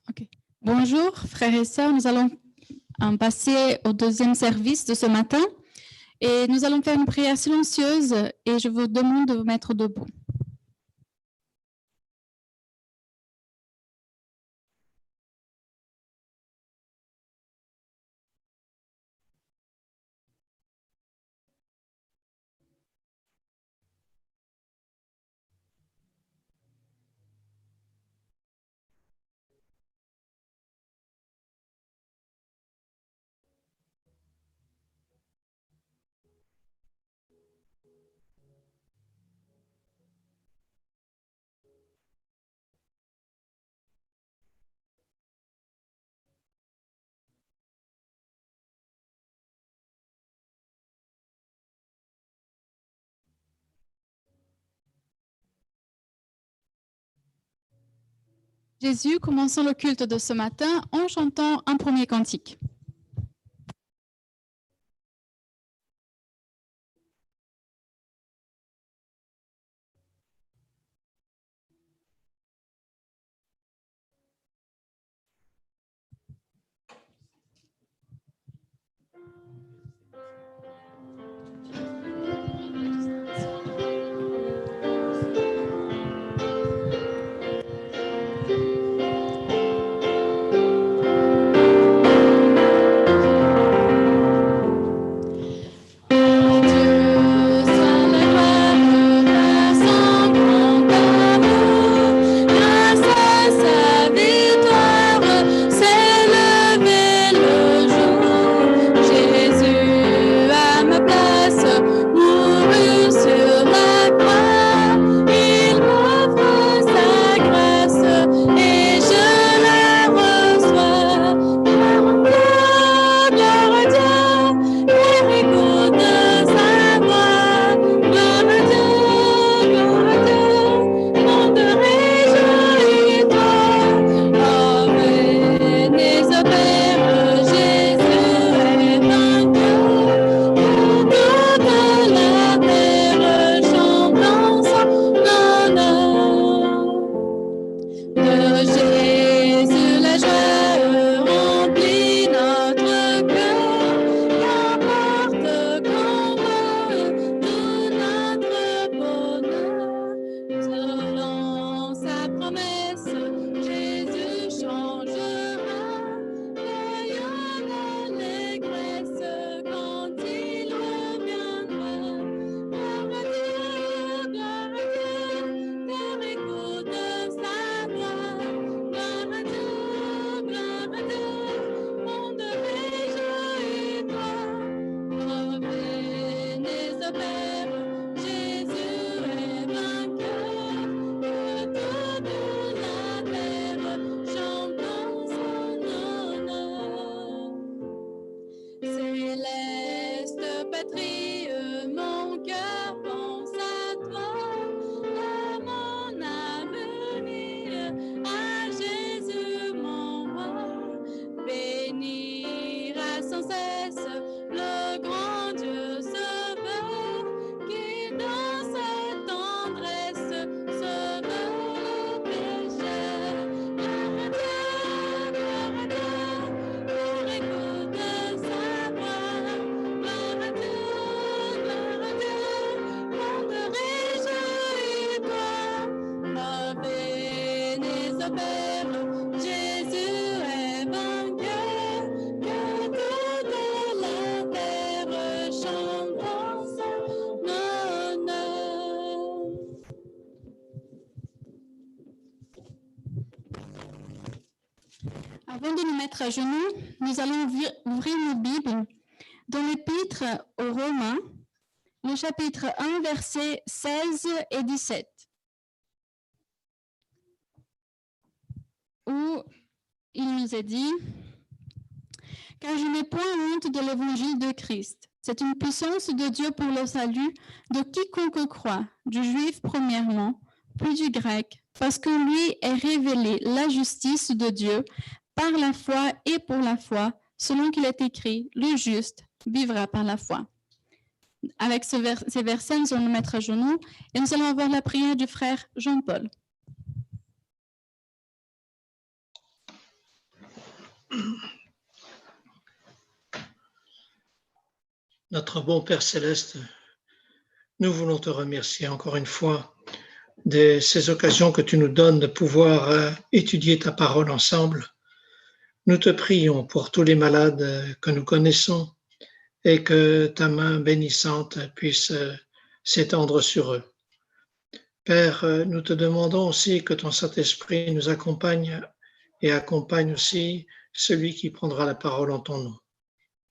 Ok. Bonjour, frères et sœurs. Nous allons passer au deuxième service de ce matin et nous allons faire une prière silencieuse et je vous demande de vous mettre debout. Jésus, commençons le culte de ce matin en chantant un premier cantique. Avant de nous mettre à genoux, nous allons ouvrir nos Bibles dans l'Épître aux Romains, le chapitre 1, versets 16 et 17, où il nous est dit « Car je n'ai point honte de l'évangile de Christ. C'est une puissance de Dieu pour le salut de quiconque croit, du juif premièrement, puis du grec, parce que lui est révélé la justice de Dieu par la foi et pour la foi, selon qu'il est écrit, le juste vivra par la foi. » Avec ces versets, nous allons nous mettre à genoux et nous allons avoir la prière du frère Jean-Paul. Notre bon Père Céleste, nous voulons te remercier encore une fois de ces occasions que tu nous donnes de pouvoir étudier ta parole ensemble. Nous te prions pour tous les malades que nous connaissons et que ta main bénissante puisse s'étendre sur eux. Père, nous te demandons aussi que ton Saint-Esprit nous accompagne et accompagne aussi celui qui prendra la parole en ton nom,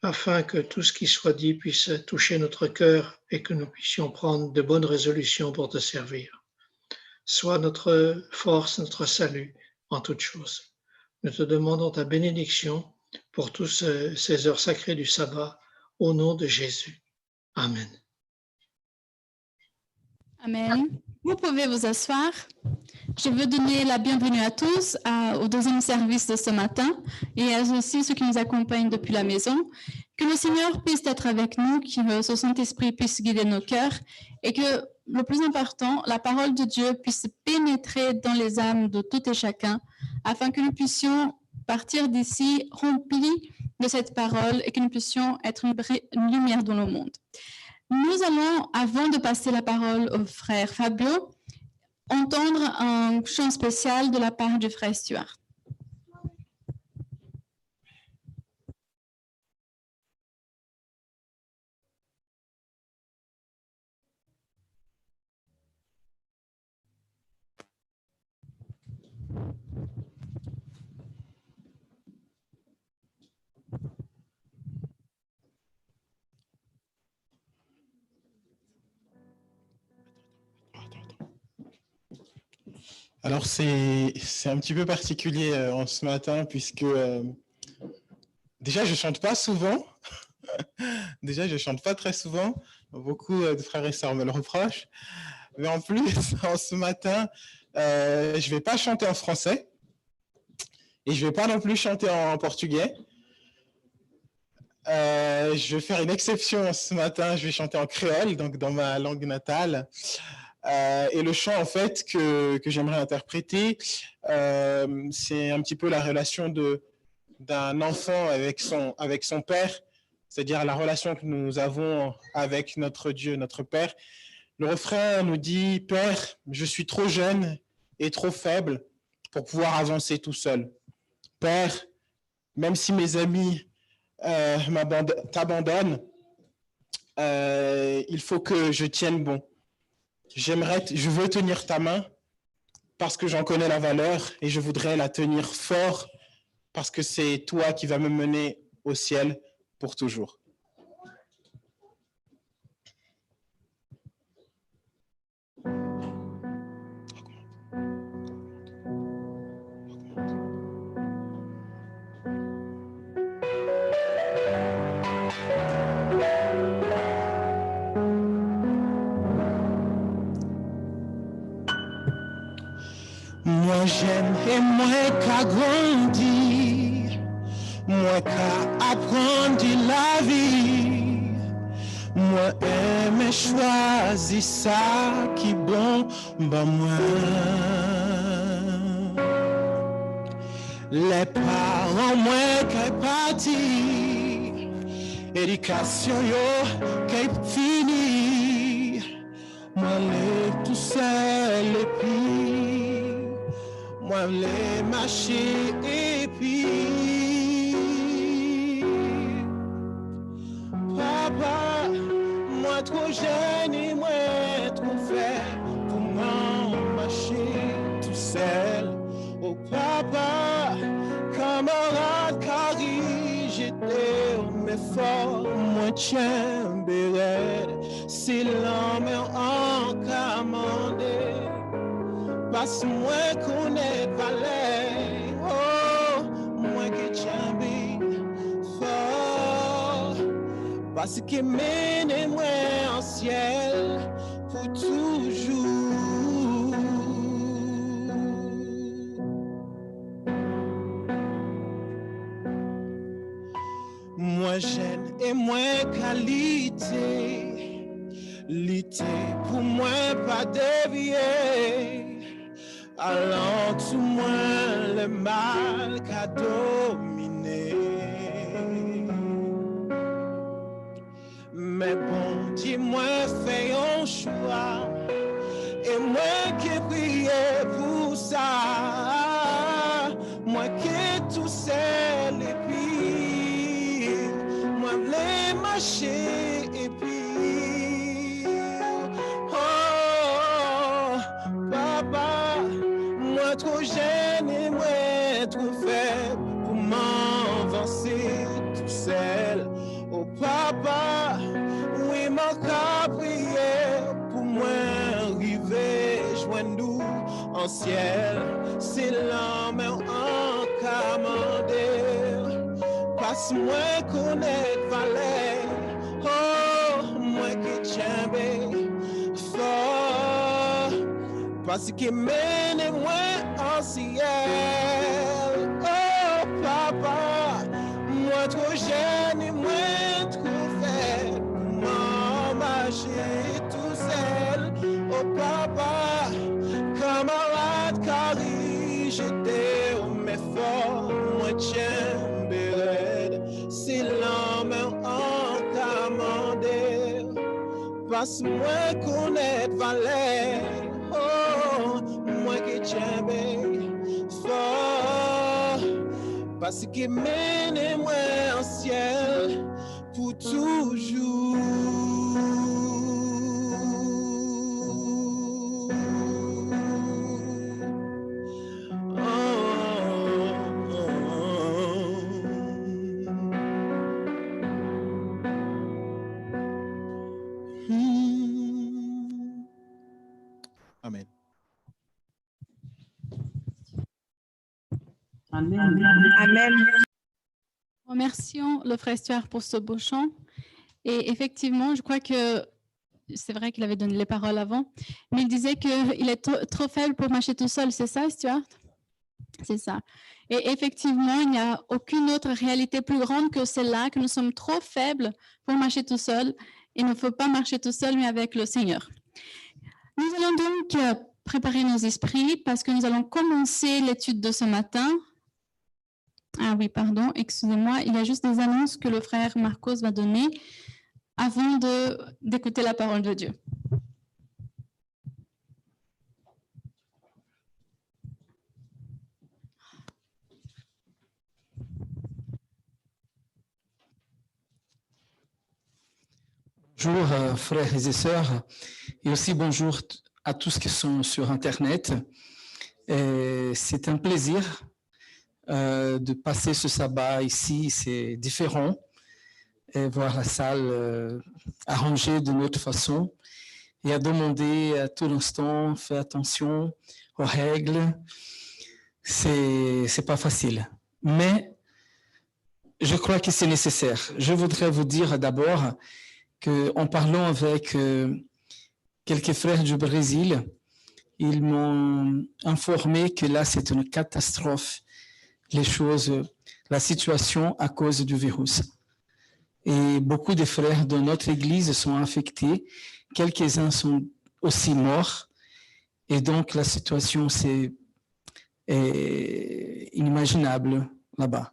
afin que tout ce qui soit dit puisse toucher notre cœur et que nous puissions prendre de bonnes résolutions pour te servir. Sois notre force, notre salut en toutes choses. Nous te demandons ta bénédiction pour tous ces heures sacrées du sabbat, au nom de Jésus. Amen. Amen. Vous pouvez vous asseoir. Je veux donner la bienvenue à tous au deuxième service de ce matin et à aussi ceux qui nous accompagnent depuis la maison. Que le Seigneur puisse être avec nous, que son Saint-Esprit puisse guider nos cœurs et que, le plus important, la parole de Dieu puisse pénétrer dans les âmes de tout et chacun afin que nous puissions partir d'ici remplis de cette parole et que nous puissions être une lumière dans le monde. Nous allons, avant de passer la parole au frère Fabio, entendre un chant spécial de la part du frère Stuart. Alors, c'est un petit peu particulier en ce matin, puisque déjà, je ne chante pas souvent. Déjà, je ne chante pas très souvent. Beaucoup de frères et sœurs me le reprochent. Mais en plus, en ce matin, je ne vais pas chanter en français. Et je ne vais pas non plus chanter en portugais. Je vais faire une exception ce matin. Je vais chanter en créole, donc dans ma langue natale. Et le chant, en fait, que j'aimerais interpréter, c'est un petit peu la relation d'un enfant avec son père, c'est-à-dire la relation que nous avons avec notre Dieu, notre Père. Le refrain nous dit « Père, je suis trop jeune et trop faible pour pouvoir avancer tout seul. Père, même si mes amis t'abandonnent, il faut que je tienne bon. Je veux tenir ta main parce que j'en connais la valeur et je voudrais la tenir fort parce que c'est toi qui vas me mener au ciel pour toujours. » Moi j'aime et moi qu'à grandir, moi qu'à apprendre la vie, moi aime choisir ça qui bon, bah moi. Les parents moi qu'à partir, éducation yo qu'à finir, moi les tout seul et puis. Moi, les marcher et puis, papa, moi trop jeune et moi trop faible pour m'en marcher tout seul. Oh papa, camarade Carrie, j'étais mais fort, moi tiens, béret, c'est l'homme en commandé. Passe-moi qu'on est palais, oh, moi que j'aime fort, parce que mène-moi en ciel pour toujours. Moi j'aime et moi qualité, l'été pour moi pas dévier. Allant tout moins le mal qu'a dominé. mais bon, dis-moi, fais un choix. Et moi qui priais pour ça, moi qui tout seul et puis, moi voulais marcher et puis, oh, papa, moi trop jeune et moi trop faible pour m'avancer tout seul. Oh papa, oui, mon cas prier pour moi arriver, joindre nous en ciel. C'est l'homme en commandé. Passe-moi connaître valet, oh, moi qui tiens fort, parce que mène-moi en ciel. Oh papa, moi trop jeune et moi trop faible, moi marcher tout seul. Oh papa, camarade Carrie, j'étais au fort, moi tiens bérède, c'est l'homme en commandé. Passe-moi connaître valet, oh, moi qui tiens fort, parce que mène-moi en ciel pour toujours. Amen. Amen. Amen. Remercions le frère Stuart pour ce beau chant. Et effectivement, je crois que c'est vrai qu'il avait donné les paroles avant, mais il disait qu'il est trop faible pour marcher tout seul. C'est ça, Stuart? C'est ça. Et effectivement, il n'y a aucune autre réalité plus grande que celle-là, que nous sommes trop faibles pour marcher tout seul. Il ne faut pas marcher tout seul, mais avec le Seigneur. Nous allons donc préparer nos esprits parce que nous allons commencer l'étude de ce matin. Ah oui, pardon, excusez-moi. Il y a juste des annonces que le frère Marcos va donner avant d'écouter la parole de Dieu. Bonjour frères et sœurs, et aussi bonjour à tous qui sont sur Internet. C'est un plaisir de passer ce sabbat ici, c'est différent, et voir la salle arrangée d'une autre façon, et à demander à tout l'instant, faire attention aux règles, c'est pas facile. Mais je crois que c'est nécessaire. Je voudrais vous dire d'abord qu'en parlant avec quelques frères du Brésil, ils m'ont informé que là, c'est une catastrophe, la situation à cause du virus. Et beaucoup de frères de notre Église sont infectés, quelques-uns sont aussi morts, et donc la situation, c'est inimaginable là-bas.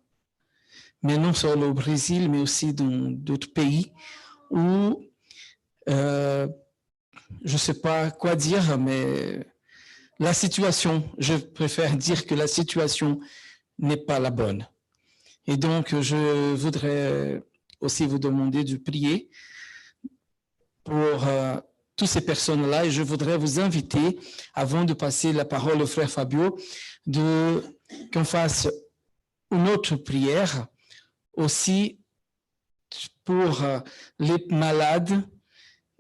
Mais non seulement au Brésil, mais aussi dans d'autres pays, où je ne sais pas quoi dire, mais la situation, je préfère dire que la situation n'est pas la bonne. Et donc, je voudrais aussi vous demander de prier pour toutes ces personnes-là, et je voudrais vous inviter, avant de passer la parole au frère Fabio, qu'on fasse une autre prière aussi pour les malades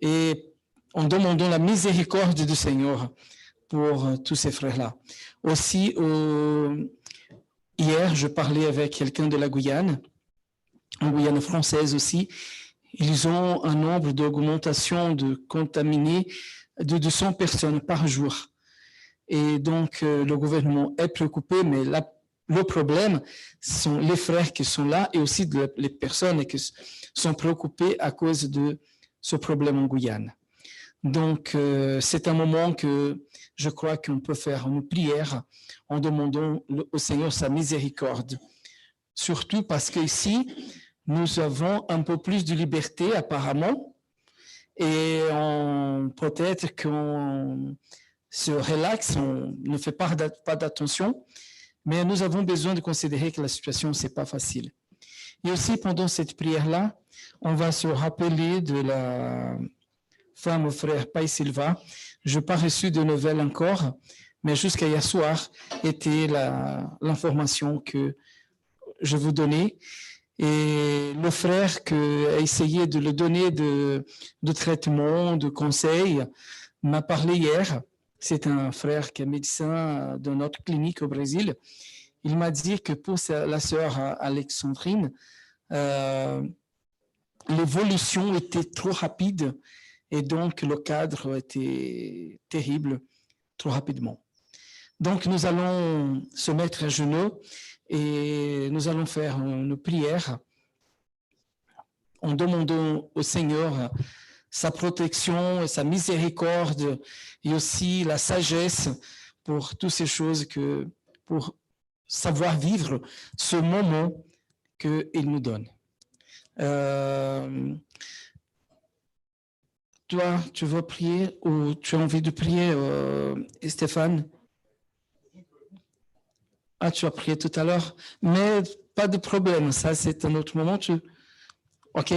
et en demandant la miséricorde du Seigneur pour tous ces frères-là. Aussi, hier, je parlais avec quelqu'un de la Guyane, en Guyane française aussi. Ils ont un nombre d'augmentation de contaminés de 200 personnes par jour. Et donc, le gouvernement est préoccupé, mais le problème sont les frères qui sont là et aussi les personnes qui sont préoccupées à cause de ce problème en Guyane. Donc, c'est un moment que je crois qu'on peut faire une prière en demandant au Seigneur sa miséricorde. Surtout parce qu'ici, nous avons un peu plus de liberté apparemment, et peut-être qu'on se relaxe, on ne fait pas d'attention, mais nous avons besoin de considérer que la situation, ce n'est pas facile. Et aussi, pendant cette prière-là, on va se rappeler de la femme au frère Pai Silva. Je n'ai pas reçu de nouvelles encore, mais jusqu'à hier soir était l'information que je vous donnais. Et le frère qui a essayé de le donner de traitement, de conseils, m'a parlé hier. C'est un frère qui est médecin de notre clinique au Brésil. Il m'a dit que pour la sœur Alexandrine, l'évolution était trop rapide et donc le cadre était terrible trop rapidement. Donc nous allons se mettre à genoux et nous allons faire une prière en demandant au Seigneur sa protection et sa miséricorde et aussi la sagesse pour toutes ces choses, pour savoir vivre ce moment qu'il nous donne. Toi, tu veux prier ou tu as envie de prier, Stéphane? Ah, tu as prié tout à l'heure, mais pas de problème, ça c'est un autre moment. OK?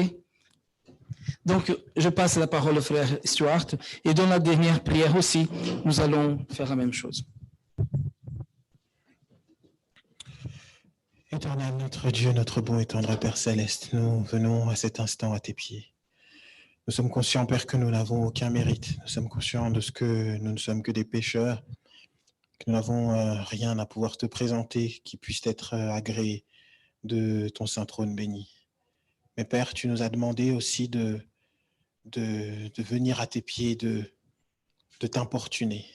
Donc, je passe la parole au frère Stuart et dans la dernière prière aussi, nous allons faire la même chose. Éternel, notre Dieu, notre bon et tendre Père Céleste, nous venons à cet instant à tes pieds. Nous sommes conscients, Père, que nous n'avons aucun mérite. Nous sommes conscients de ce que nous ne sommes que des pécheurs, que nous n'avons rien à pouvoir te présenter qui puisse être agréé de ton saint trône béni. Mais Père, tu nous as demandé aussi de venir à tes pieds, de t'importuner,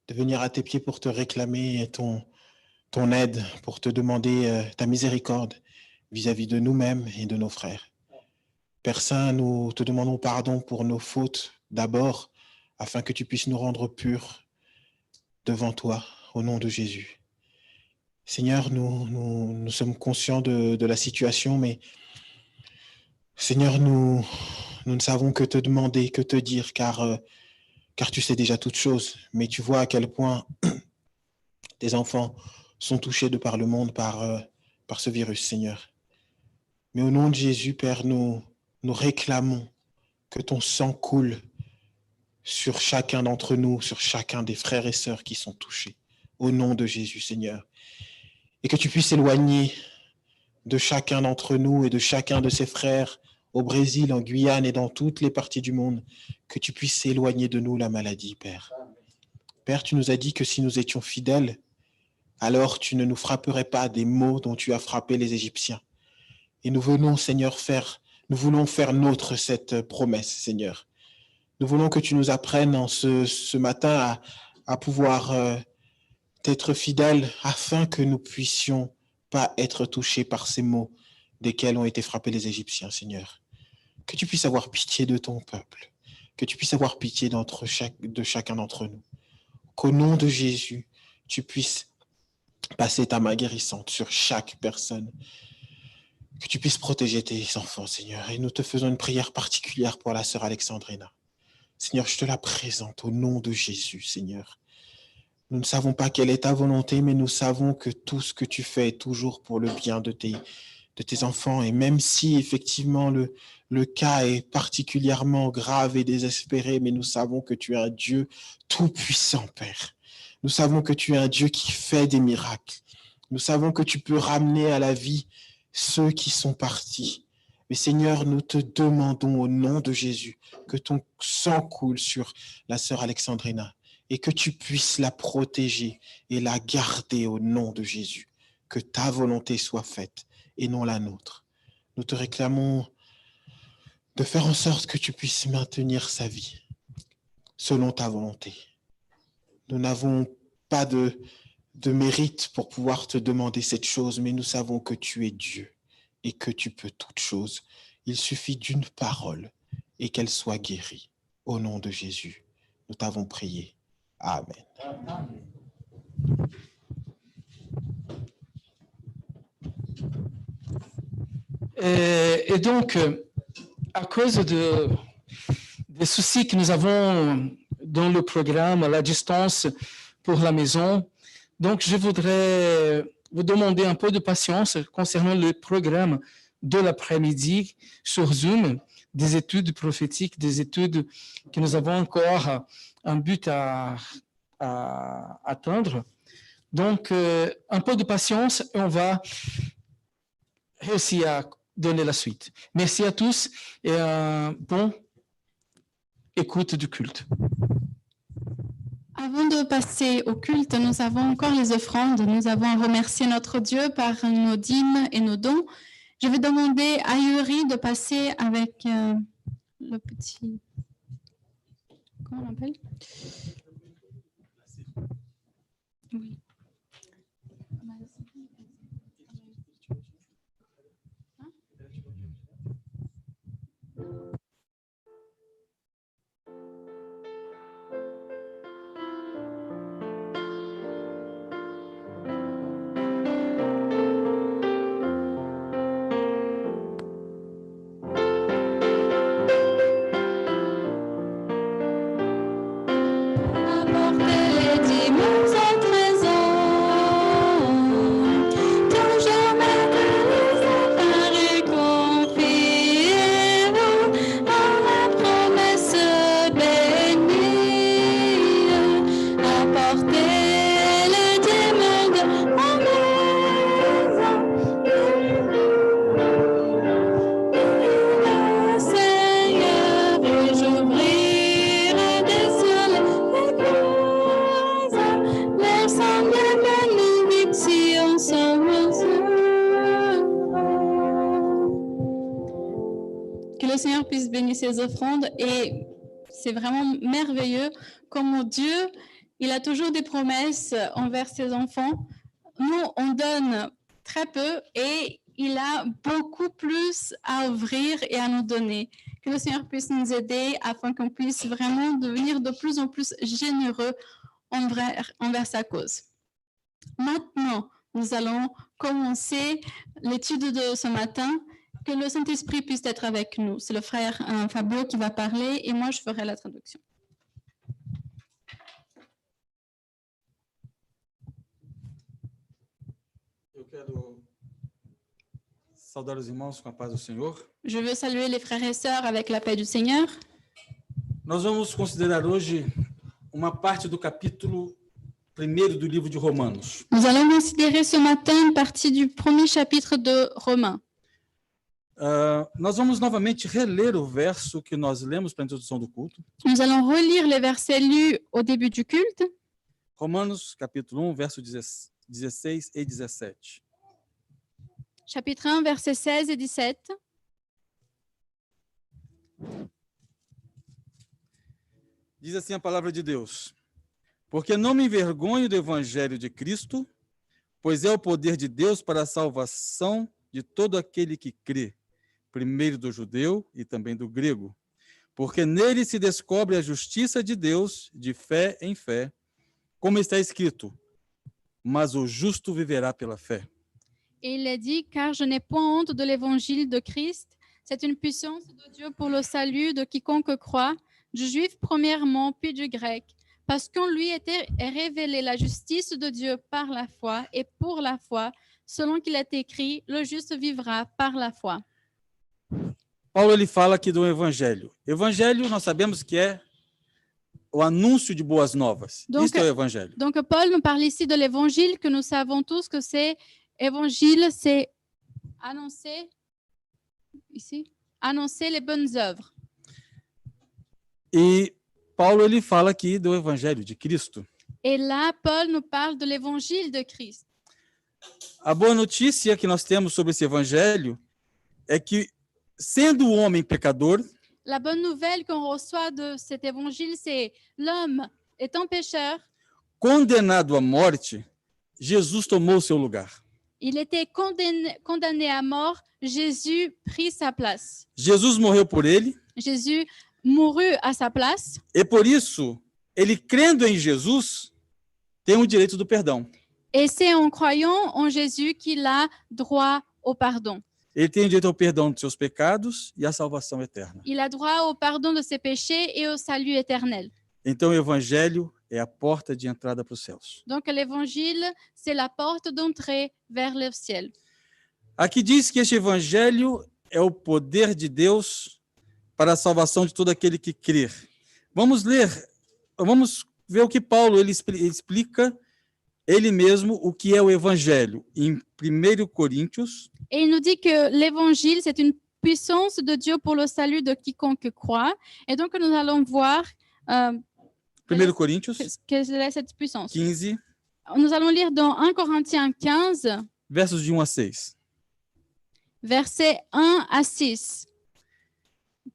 de venir à tes pieds pour te réclamer ton aide, pour te demander ta miséricorde vis-à-vis de nous-mêmes et de nos frères. Père Saint, nous te demandons pardon pour nos fautes d'abord, afin que tu puisses nous rendre purs devant toi, au nom de Jésus. Seigneur, nous sommes conscients de la situation, mais Seigneur, nous ne savons que te demander, que te dire, car tu sais déjà toutes choses, mais tu vois à quel point tes enfants sont touchés de par le monde, par ce virus, Seigneur. Mais au nom de Jésus, Père, nous réclamons que ton sang coule sur chacun d'entre nous, sur chacun des frères et sœurs qui sont touchés, au nom de Jésus, Seigneur. Et que tu puisses éloigner de chacun d'entre nous et de chacun de ses frères au Brésil, en Guyane et dans toutes les parties du monde, que tu puisses éloigner de nous la maladie, Père. Père, tu nous as dit que si nous étions fidèles, alors tu ne nous frapperais pas des maux dont tu as frappé les Égyptiens. Et nous venons, Seigneur, nous voulons faire nôtre cette promesse, Seigneur. Nous voulons que tu nous apprennes en ce matin à pouvoir être fidèles afin que nous puissions pas être touchés par ces maux desquels ont été frappés les Égyptiens, Seigneur. Que tu puisses avoir pitié de ton peuple, que tu puisses avoir pitié de chacun d'entre nous. Qu'au nom de Jésus, tu puisses passer ta main guérissante sur chaque personne. Que tu puisses protéger tes enfants, Seigneur. Et nous te faisons une prière particulière pour la sœur Alexandrina. Seigneur, je te la présente au nom de Jésus, Seigneur. Nous ne savons pas quelle est ta volonté, mais nous savons que tout ce que tu fais est toujours pour le bien de tes enfants. Et même si, effectivement, le cas est particulièrement grave et désespéré, mais nous savons que tu es un Dieu tout-puissant, Père. Nous savons que tu es un Dieu qui fait des miracles. Nous savons que tu peux ramener à la vie ceux qui sont partis. Mais Seigneur, nous te demandons au nom de Jésus que ton sang coule sur la sœur Alexandrina et que tu puisses la protéger et la garder au nom de Jésus. Que ta volonté soit faite et non la nôtre. Nous te réclamons de faire en sorte que tu puisses maintenir sa vie selon ta volonté. Nous n'avons pas de mérite pour pouvoir te demander cette chose, mais nous savons que tu es Dieu et que tu peux toutes choses. Il suffit d'une parole et qu'elle soit guérie. Au nom de Jésus, nous t'avons prié. Amen. Et donc, à cause de des soucis que nous avons dans le programme, la distance pour la maison. Donc, je voudrais vous demander un peu de patience concernant le programme de l'après-midi sur Zoom, des études prophétiques, des études que nous avons encore un but à atteindre. Donc, un peu de patience et on va réussir à donner la suite. Merci à tous et bon écoute du culte. Avant de passer au culte, nous avons encore les offrandes. Nous avons remercié notre Dieu par nos dîmes et nos dons. Je vais demander à Yuri de passer avec le petit... Comment on l'appelle? Oui. Ces offrandes et c'est vraiment merveilleux comment Dieu, il a toujours des promesses envers ses enfants. Nous, on donne très peu et il a beaucoup plus à ouvrir et à nous donner. Que le Seigneur puisse nous aider afin qu'on puisse vraiment devenir de plus en plus généreux envers sa cause. Maintenant, nous allons commencer l'étude de ce matin. Que le Saint-Esprit puisse être avec nous. C'est le frère Fabio qui va parler et moi je ferai la traduction. Eu quero saudar os irmãos com a paz do Senhor. Je veux saluer les frères et sœurs avec la paix du Seigneur. Nós vamos considerar hoje uma parte do capítulo 1 do livro de Romanos. Nous allons considérer ce matin une partie du premier chapitre de Romains. Nós vamos novamente reler o verso que nós lemos para a introdução do culto. Nous allons relire les versets lus au début du culte. Romanos, capítulo 1, verso 16 e 17. Chapitre 1, versets 16 et 17. Diz assim a palavra de Deus: Porque não me envergonho do evangelho de Cristo, pois é o poder de Deus para a salvação de todo aquele que crê, primeiro do judeu e também do grego, porque nele se descobre a justiça de Deus de fé em fé, como está escrito, mas o justo viverá pela fé. Et il est dit, car je n'ai point honte de l'évangile de Christ, c'est une puissance de Dieu pour le salut de quiconque croit, du juif premièrement, puis du grec, parce qu'en lui est révélée la justice de Dieu par la foi et pour la foi, selon qu'il est écrit, le juste vivra par la foi. Paulo ele fala aqui do evangelho. Evangelho nós sabemos que é o anúncio de boas novas. Isso é o evangelho. Donc Paul nous parle ici de l'évangile que nous savons tous que c'est évangile, c'est annoncer ici, annoncer les bonnes œuvres. E Paulo ele fala aqui do evangelho de Cristo. Et là Paul nous parle de l'évangile de Christ. A boa notícia que nós temos sobre esse evangelho é que, sendo o homem pecador, la bonne nouvelle qu'on reçoit de cet évangile, c'est l'homme étant pécheur, condenado à morte, Jesus tomou seu lugar. Il était condamné à mort, Jésus prit sa place. Jesus morreu por ele. Jésus mourut à sa place. E por isso, ele crendo em Jesus, tem o direito do perdão. Et c'est en croyant en Jésus qu'il a droit au pardon. Ele tem direito ao perdão dos seus pecados e à salvação eterna. Il a droit au pardon de ses péchés et au salut éternel. Então, o evangelho é a porta de entrada para os céus. Donc l'évangile, c'est la porte d'entrée vers le ciel. Aqui diz que este evangelho é o poder de Deus para a salvação de todo aquele que crer. Vamos ver o que Paulo ele explica ele mesmo o que é o evangelho em 1 Coríntios. Et il nous dit que l'évangile, c'est une puissance de Dieu pour le salut de quiconque croit. Et donc nous allons voir 1 Coríntios quelle est cette puissance. 15, Nous allons lire dans 1 Corinthiens 15, versos de 1 a 6. versets 1 à 6.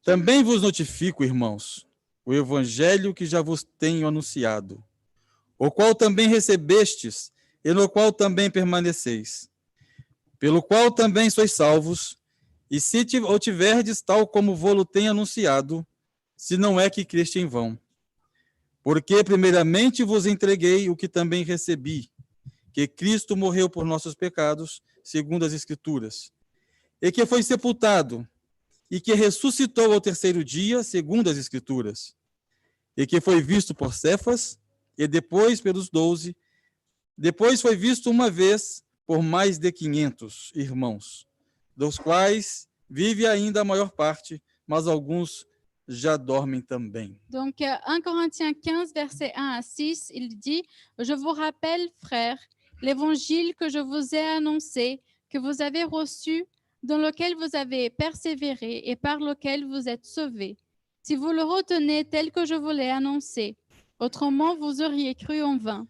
Também vos notifico, irmãos, o evangelho que já vos tenho anunciado, o qual também recebestes e no qual também permaneceis, pelo qual também sois salvos, e se o tiverdes tal como vô-lo tenho anunciado, se não é que creste em vão. Porque primeiramente vos entreguei o que também recebi, que Cristo morreu por nossos pecados, segundo as Escrituras, e que foi sepultado, e que ressuscitou ao terceiro dia, segundo as Escrituras, e que foi visto por Cefas, e depois pelos 12, depois foi visto uma vez por mais de 500 irmãos, dos quais vive ainda a maior parte, mas alguns já dormem também. Donc 1 Corinthiens 15, versets 1 à 6, il dit « Je vous rappelle, frères, l'évangile que je vous ai annoncé, que vous avez reçu, dans lequel vous avez persévéré et par lequel vous êtes sauvés. Si vous le retenez tel que je vous l'ai annoncé, autrement vous auriez cru en vain.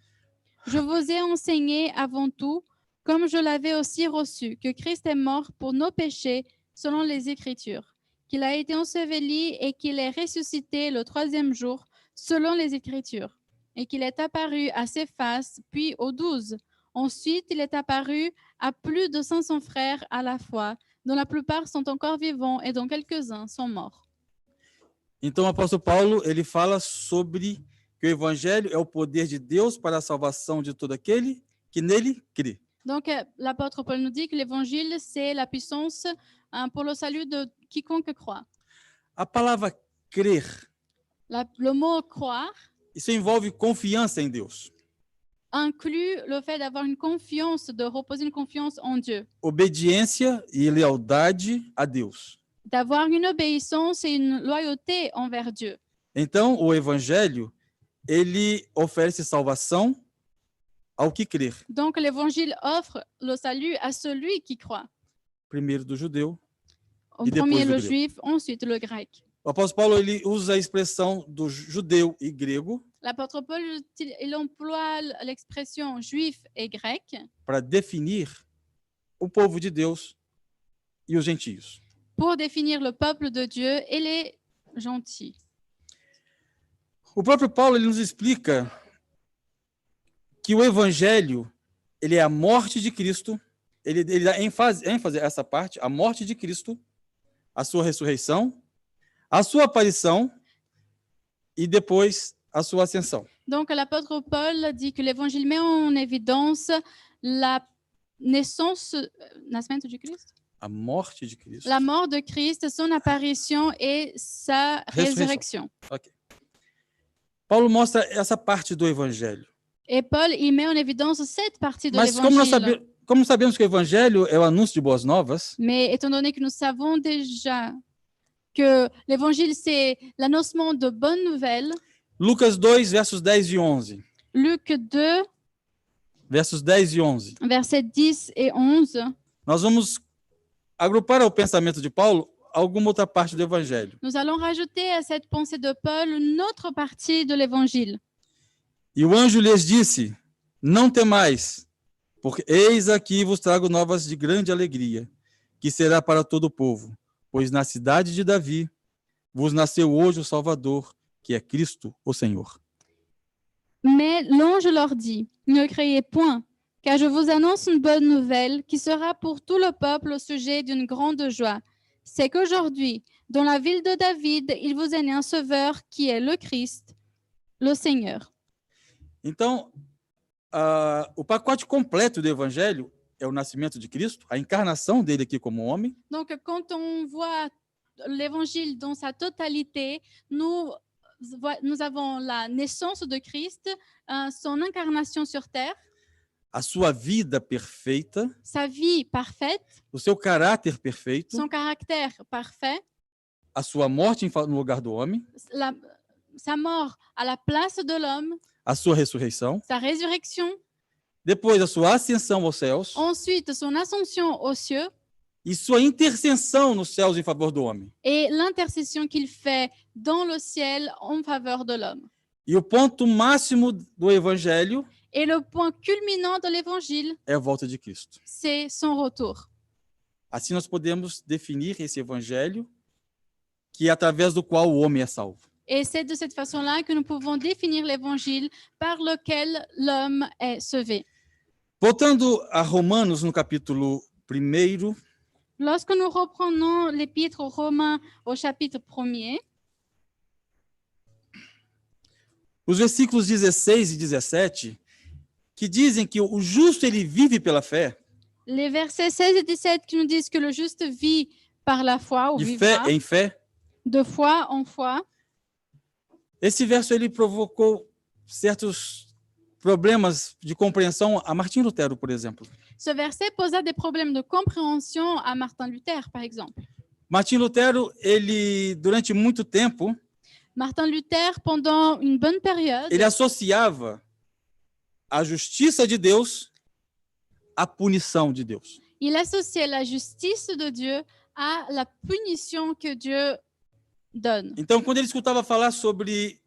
Je vous ai enseigné avant tout, comme je l'avais aussi reçu, que Christ est mort pour nos péchés selon les Écritures, qu'il a été enseveli et qu'il est ressuscité le troisième jour selon les Écritures, et qu'il est apparu à Céphas, puis aux 12. Ensuite, il est apparu à plus de 500 frères à la fois, dont la plupart sont encore vivants et dont quelques-uns sont morts. » Então, o apóstolo Paulo, ele fala sobre que o evangelho é o poder de Deus para a salvação de todo aquele que nele crê. Donc, l'apôtre Paul nous dit que l'évangile, c'est la puissance pour le salut de quiconque croit. A palavra crer, Le mot croire isso envolve confiança em Deus, inclut le fait d'avoir une confiance, de reposer une confiance en Dieu, obediência e lealdade a Deus. d'avoir une obéissance et une loyauté envers Dieu. Então, o evangelho, ele oferece salvação ao que crer. Donc, l'évangile offre le salut à celui qui croit. Primeiro do judeu. Au Et premier depois le do grego. juif, ensuite le grec. O apóstolo Paulo, ele usa a expressão do judeu e grego L'apôtre Paul, il emploie l'expression juif et grec para definir o povo de Deus e os gentios. pour définir le peuple de Dieu et les gentils. O próprio Paulo, ele nos explica que o evangelho, ele é a morte de Cristo, ele dá ênfase a essa parte, a morte de Cristo, a sua ressurreição, a sua aparição e depois a sua ascensão. Donc, l'apôtre Paul dit que l'évangile met en évidence la naissance, nascimento de Cristo? A morte de Cristo. La mort de Christ, son apparition et sa résurrection. Ok. Paulo mostra essa parte do evangelho. Et Paul, il met en évidence cette partie de Mas como l'évangile. como sabemos que o evangelho é o anúncio de boas novas, Mais étant donné que nous savons déjà que l'évangile, c'est l'annoncement de bonnes nouvelles, Lucas 2, versos 10 e 11. Luc 2, Versos 10 e 11. versets 10 et 11, Nós vamos agrupar ao pensamento de Paulo alguma outra parte do evangelho. nous allons rajouter à cette pensée de Paul une autre partie de l'évangile. E o anjo lhes disse: Não temais, porque eis aqui vos trago novas de grande alegria, que será para todo o povo, pois na cidade de Davi vos nasceu hoje o Salvador, que é Cristo, o Senhor. Mais l'ange leur dit, ne craiez point, car je vous annonce une bonne nouvelle qui sera pour tout le peuple au sujet d'une grande joie. C'est qu'aujourd'hui, dans la ville de David, il vous est né un sauveur qui est le Christ, le Seigneur. Então, o pacote completo do evangelho é o nascimento de Cristo, a encarnação dele aqui como homem, Donc, quand on voit l'évangile dans sa totalité, nous avons la naissance de Christ, son incarnation sur terre, a sua vida perfeita, sa vie parfaite, o seu caráter perfeito, son caractère parfait, a sua morte no lugar do homem, sa mort à la place de l'homme, a sua ressurreição, sa résurrection, depois a sua ascensão aos céus ensuite son ascension aux cieux e sua intercessão nos céus em favor do homem. et l'intercession qu'il fait dans le ciel en faveur de l'homme. E o ponto máximo do evangelho Et le point culminant de l'évangile, é a volta de Cristo. c'est son retour. Assim nós podemos definir esse evangelho, que é através do qual o homem é salvo. Et c'est de cette façon-là que nous pouvons définir l'évangile par lequel l'homme est sauvé. Voltando a Romanos, no capítulo 1, Lorsque nous reprenons l'épître aux Romains au chapitre 1er, os versículos 16 e 17, que dizem que o justo ele vive pela fé, les versets 16 et 17 qui nous disent que le juste vit par la foi ou de vivra, fé em fé, de foi en foi. esse verso ele provocou certos problemas de compreensão a Martim Lutero, por exemplo. Ce verset posa des problèmes de compréhension à Martin Luther, par exemple. Martim Lutero, ele durante muito tempo, Martin Luther, pendant une bonne période, ele associava a justiça de Deus à punição de Deus. il associait la justice de Dieu à la punition que Dieu donne. Então, quando ele escutava falar sobre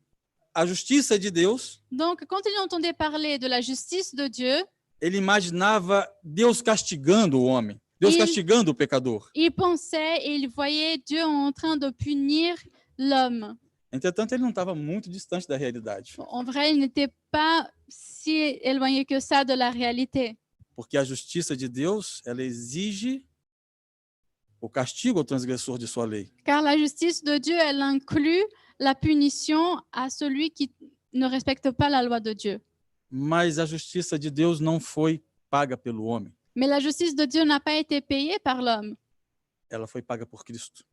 a justiça de Deus, Donc, quand il entendait parler de la justice de Dieu, ele imaginava Deus castigando o homem, Deus Il- castigando o pecador. il pensait et il voyait Dieu en train de punir l'homme. Entretanto, ele não estava muito distante da realidade, En vrai, il n'était pas si éloigné que ça de la réalité. porque a justiça de Deus, ela exige o castigo ao transgressor de sua lei. Car la justice de Dieu, elle inclut la punition à celui qui ne respecte pas la loi de Dieu. Mas a justiça de Deus não foi paga pelo homem, Mais la justice de Dieu n'a pas été payée par l'homme. ela foi paga por Cristo.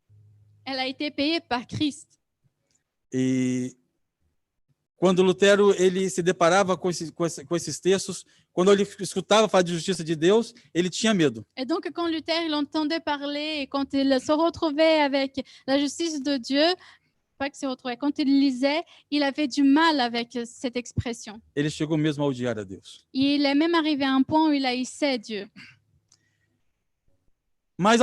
Elle a été payée par Christ. E quando Lutero ele se deparava com esses textos, quando ele escutava falar de justiça de Deus, ele tinha medo. Et donc, quand Luther il entendait parler et quand il se retrouvait avec la justice de Dieu, pas que se retrouvait, quand il lisait, il avait du mal avec cette expression. Ele chegou mesmo a odiar a Deus. Il est même arrivé à un point où il haïssait Dieu. Mas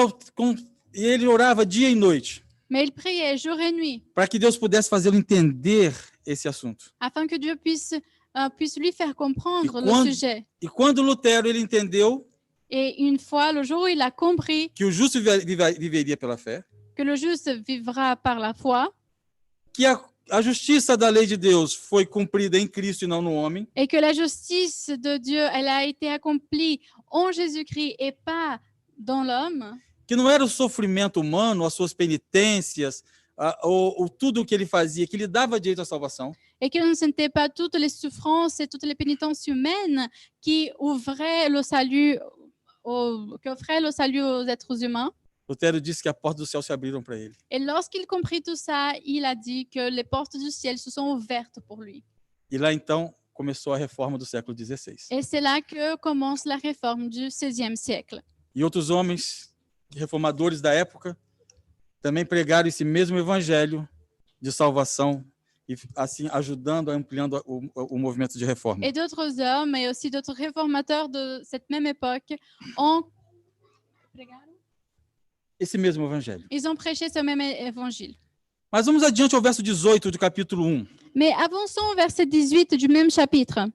ele orava dia e noite Mais il priait jour et nuit para que Deus pudesse fazê-lo entender esse assunto. afin que Dieu puisse lui faire comprendre Et le quand- sujet. E quando Lutero ele entendeu Et une fois, le jour où il a compris que o justo viveria pela fé, que le juste vivra par la foi que a justiça da lei de Deus foi cumprida em Cristo e não no homem, et que la justice de Dieu, elle a été accomplie en Jésus-Christ et pas dans l'homme, que não era o sofrimento humano, as suas penitências, ou tudo o que ele fazia, que lhe dava direito à salvação, et que ce n'était pas toutes les souffrances et toutes les pénitences humaines qui ouvraient le salut, qui offraient le salut aux êtres humains. Lutero disse que a porta do céu se abriram para ele. Et lorsqu'il comprit tout ça, il a dit que les portes du ciel se sont ouvertes pour lui. E lá então começou a reforma do século XVI. Et c'est là que commence la réforme du XVIe siècle. E outros homens reformadores da época também pregaram esse mesmo evangelho de salvação e assim ajudando, ampliando o movimento de reforma. Et d'autres hommes et aussi d'autres réformateurs de cette même époque ont Esse mesmo evangelho. Ils ont prêché ce même évangile. Mas vamos adiante ao verso 18 do capítulo 1. Mais avançons au verset 18 du même chapitre.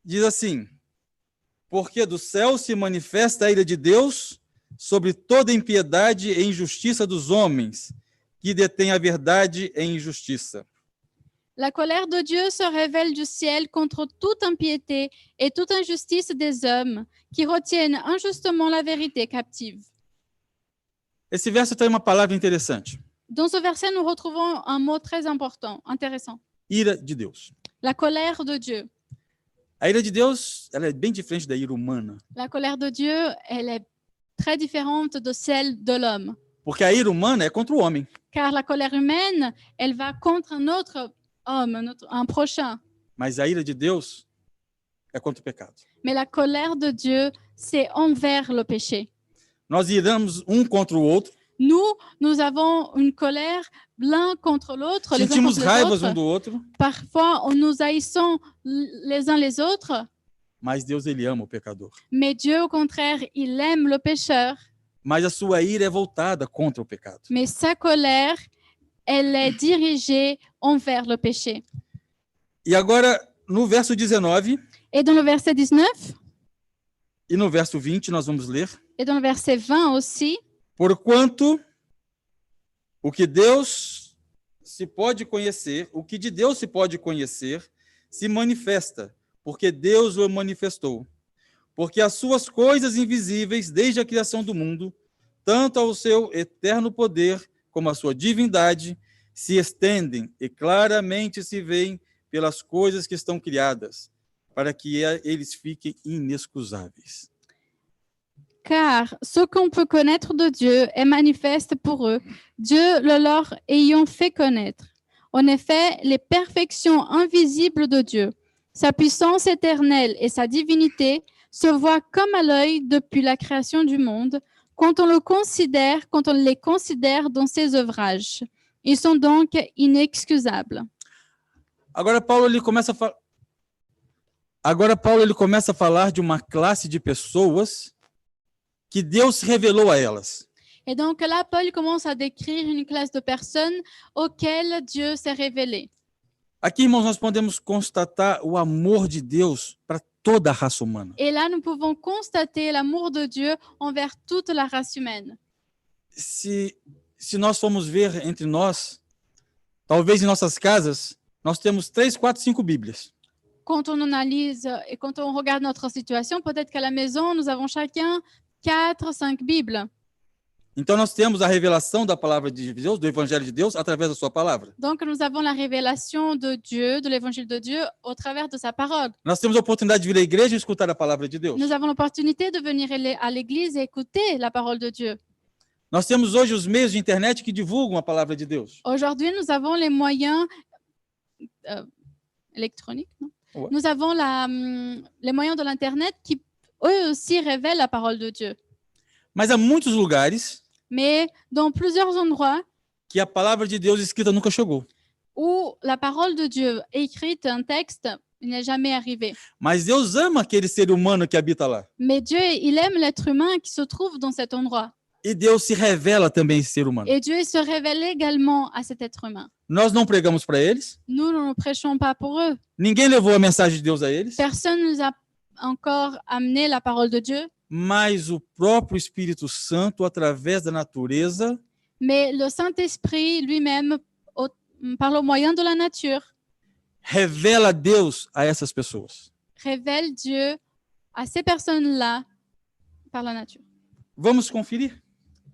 Diz assim: porque do céu se manifesta a ira de Deus sobre toda impiedade e injustiça dos homens, que detêm a verdade em injustiça. La colère de Dieu se révèle du ciel contre toute impiété et toute injustice des hommes qui retiennent injustement la vérité captive. Esse verso tem uma palavra interessante: Dans ce verset, nous retrouvons un mot très important, intéressant. ira de Deus. La colère de Dieu. A ira de Deus, ela é bem diferente da ira humana. La colère de Dieu, elle est très différente de celle de l'homme. Porque a ira humana é contra o homem. Car la colère humaine, elle va contre un autre homme, un prochain. Mas a ira de Deus é contra o pecado. Mais la colère de Dieu, c'est envers le péché. Nós iramos um contra o outro, Nous avons une colère l'un contre l'autre, les uns sentimos contre les raivas um autres. do outro, Parfois, nous haïssons les uns les autres, mas Deus, ele ama o pecador. mais Dieu, au contraire, il aime le pécheur. Mas a sua ira é voltada contra o pecado. Mais sa colère, elle est dirigée envers le péché. E agora, no verso 19 Et dans le verset 19, e no verso 20, nós vamos ler: et dans le verset 20 aussi, porquanto o que Deus se pode conhecer, o que de Deus se pode conhecer, se manifesta, porque Deus o manifestou. Porque as suas coisas invisíveis, desde a criação do mundo, tanto ao seu eterno poder como a sua divindade, se estendem e claramente se veem pelas coisas que estão criadas, para que eles fiquem inexcusáveis. car ce qu'on peut connaître de Dieu est manifeste pour eux, Dieu le leur ayant fait connaître. En effet, les perfections invisibles de Dieu, sa puissance éternelle et sa divinité se voient comme à l'œil depuis la création du monde, quand on les considère dans ses ouvrages. Ils sont donc inexcusables. Agora Paulo ele começa a falar de uma classe de pessoas que Deus revelou a elas. Et donc là, Paul commence à décrire une classe de personnes auxquelles Dieu s'est révélé. Aqui, irmãos, nós podemos constatar o amor de Deus para toda a raça humana. Et là, nous pouvons constater l'amour de Dieu envers toute la race humaine. Se nós formos ver entre nós, talvez em nossas casas, nós temos 3, 4, 5 Bíblias. Quand on analyse et quand on regarde notre situation, peut-être qu'à la maison, nous avons chacun 4, 5 Bibles. Então, nós temos a revelação da palavra de Deus, do Evangelho de Deus, através da sua palavra. Donc, nous avons la révélation de Dieu, de l'évangile de Dieu, au travers de sa parole. Nós temos a oportunidade de vir à igreja e escutar a palavra de Deus. Nous avons l'opportunité de venir à l'église et écouter la parole de Dieu. Nós temos hoje os meios de internet que divulgam a palavra de Deus. Aujourd'hui, nous avons les moyens électroniques. Non? Ouais. Nous avons les moyens de l'Internet qui, eux aussi, révèlent la parole de Dieu. Mas há muitos lugares Mais dans plusieurs endroits que a palavra de Deus escrita nunca chegou. où la parole de Dieu écrite, un texte, il n'est jamais arrivé. Mas Deus ama aquele ser humano que habita lá. Mais Dieu, il aime l'être humain qui se trouve dans cet endroit. E Deus se revela também a esse ser humano. Et Dieu il se révèle également à cet être humain. Nós não pregamos para eles. Nous ne prêchons pas pour eux. Ninguém levou a mensagem de Deus a eles. Personne ne nous a encore amené la parole de Dieu. Mas o próprio Espírito Santo, através da natureza, Mais le Saint-Esprit lui-même, par le moyen de la nature, revela Deus a essas pessoas. révèle Dieu à ces personnes-là par la nature. Vamos conferir?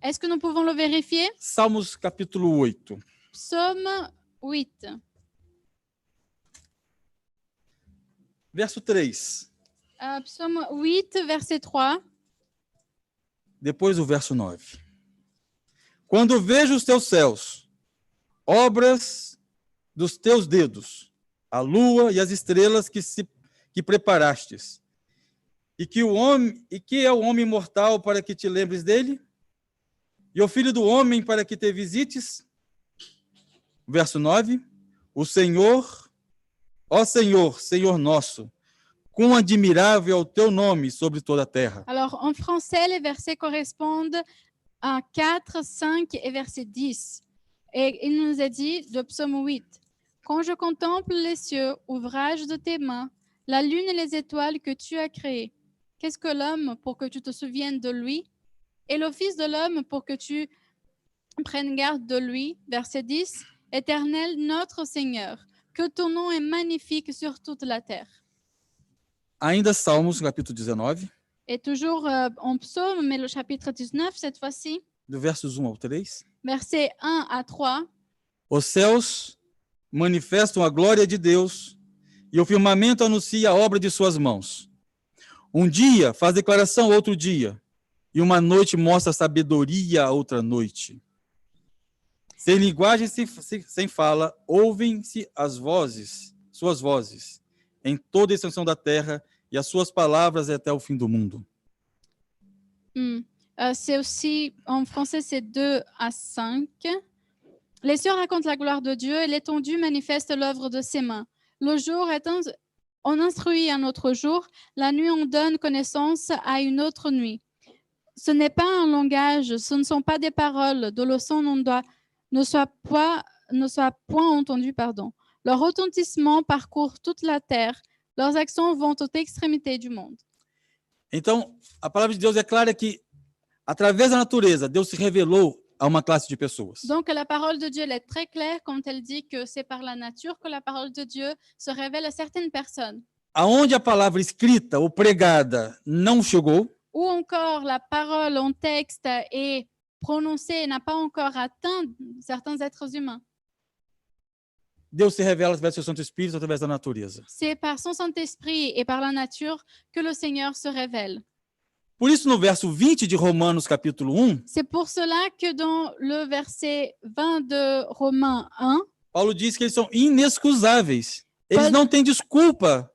Est-ce que nous pouvons le vérifier? Salmos capítulo 8. Psaume 8, Verso 3. Psaume 8, verset 3. Depois o verso 9. Quando vejo os teus céus, obras dos teus dedos, a lua e as estrelas que preparastes, e que é o homem mortal para que te lembres dele, e o filho do homem para que te visites. Verso 9. O Senhor, ó Senhor, Senhor nosso, quão admirável é o teu nome sobre toda a terra. Alors, en français, les versets correspondent à 4, 5 et verset 10. Et il nous est dit de Psaume 8. Quand je contemple les cieux, ouvrage de tes mains, la lune et les étoiles que tu as créées, qu'est-ce que l'homme pour que tu te souviennes de lui? Et le Fils de l'homme pour que tu prennes garde de lui? Verset 10. Éternel notre Seigneur, que ton nom est magnifique sur toute la terre. Ainda Salmos, capítulo 19, Et toujours en psaume, mais le chapitre 19 cette fois-ci, do versos 1 ao 3. versets 1 à 3. Os céus manifestam a glória de Deus, e o firmamento anuncia a obra de suas mãos. Um dia faz declaração a outro dia, e uma noite mostra sabedoria a outra noite. Sem linguagem, sem fala, ouvem-se as vozes, suas vozes, em toda a extensão da terra, e as suas palavras até o fim do mundo. C'est aussi, en français, c'est 2 à 5. Les cieux racontent la gloire de Dieu et l'étendue manifeste l'œuvre de ses mains. Le jour on instruit un autre jour, la nuit on donne connaissance à une autre nuit. Ce n'est pas un langage, ce ne sont pas des paroles, dont le son ne soit point entendu. Leur retentissement parcourt toute la terre, leurs actions vont aux extrémités du monde. Então, a palavra de Deus é clara que, através da natureza, Deus se revelou a uma classe de pessoas. Donc, la parole de Dieu elle est très claire quand elle dit que c'est par la nature que la parole de Dieu se révèle à certaines personnes. Aonde a palavra escrita ou pregada não chegou, Ou encore la parole en texte est prononcée et n'a pas encore atteint certains êtres humains. Deus se revela através do seu Santo Espírito, através da natureza. C'est par son Saint-Esprit et par la nature que le Seigneur se révèle. Por isso, no verso 20 de Romanos, capítulo 1, C'est pour cela que dans le verset 20 de Romains 1, Paulo diz que eles são inexcusáveis. Eles não têm desculpa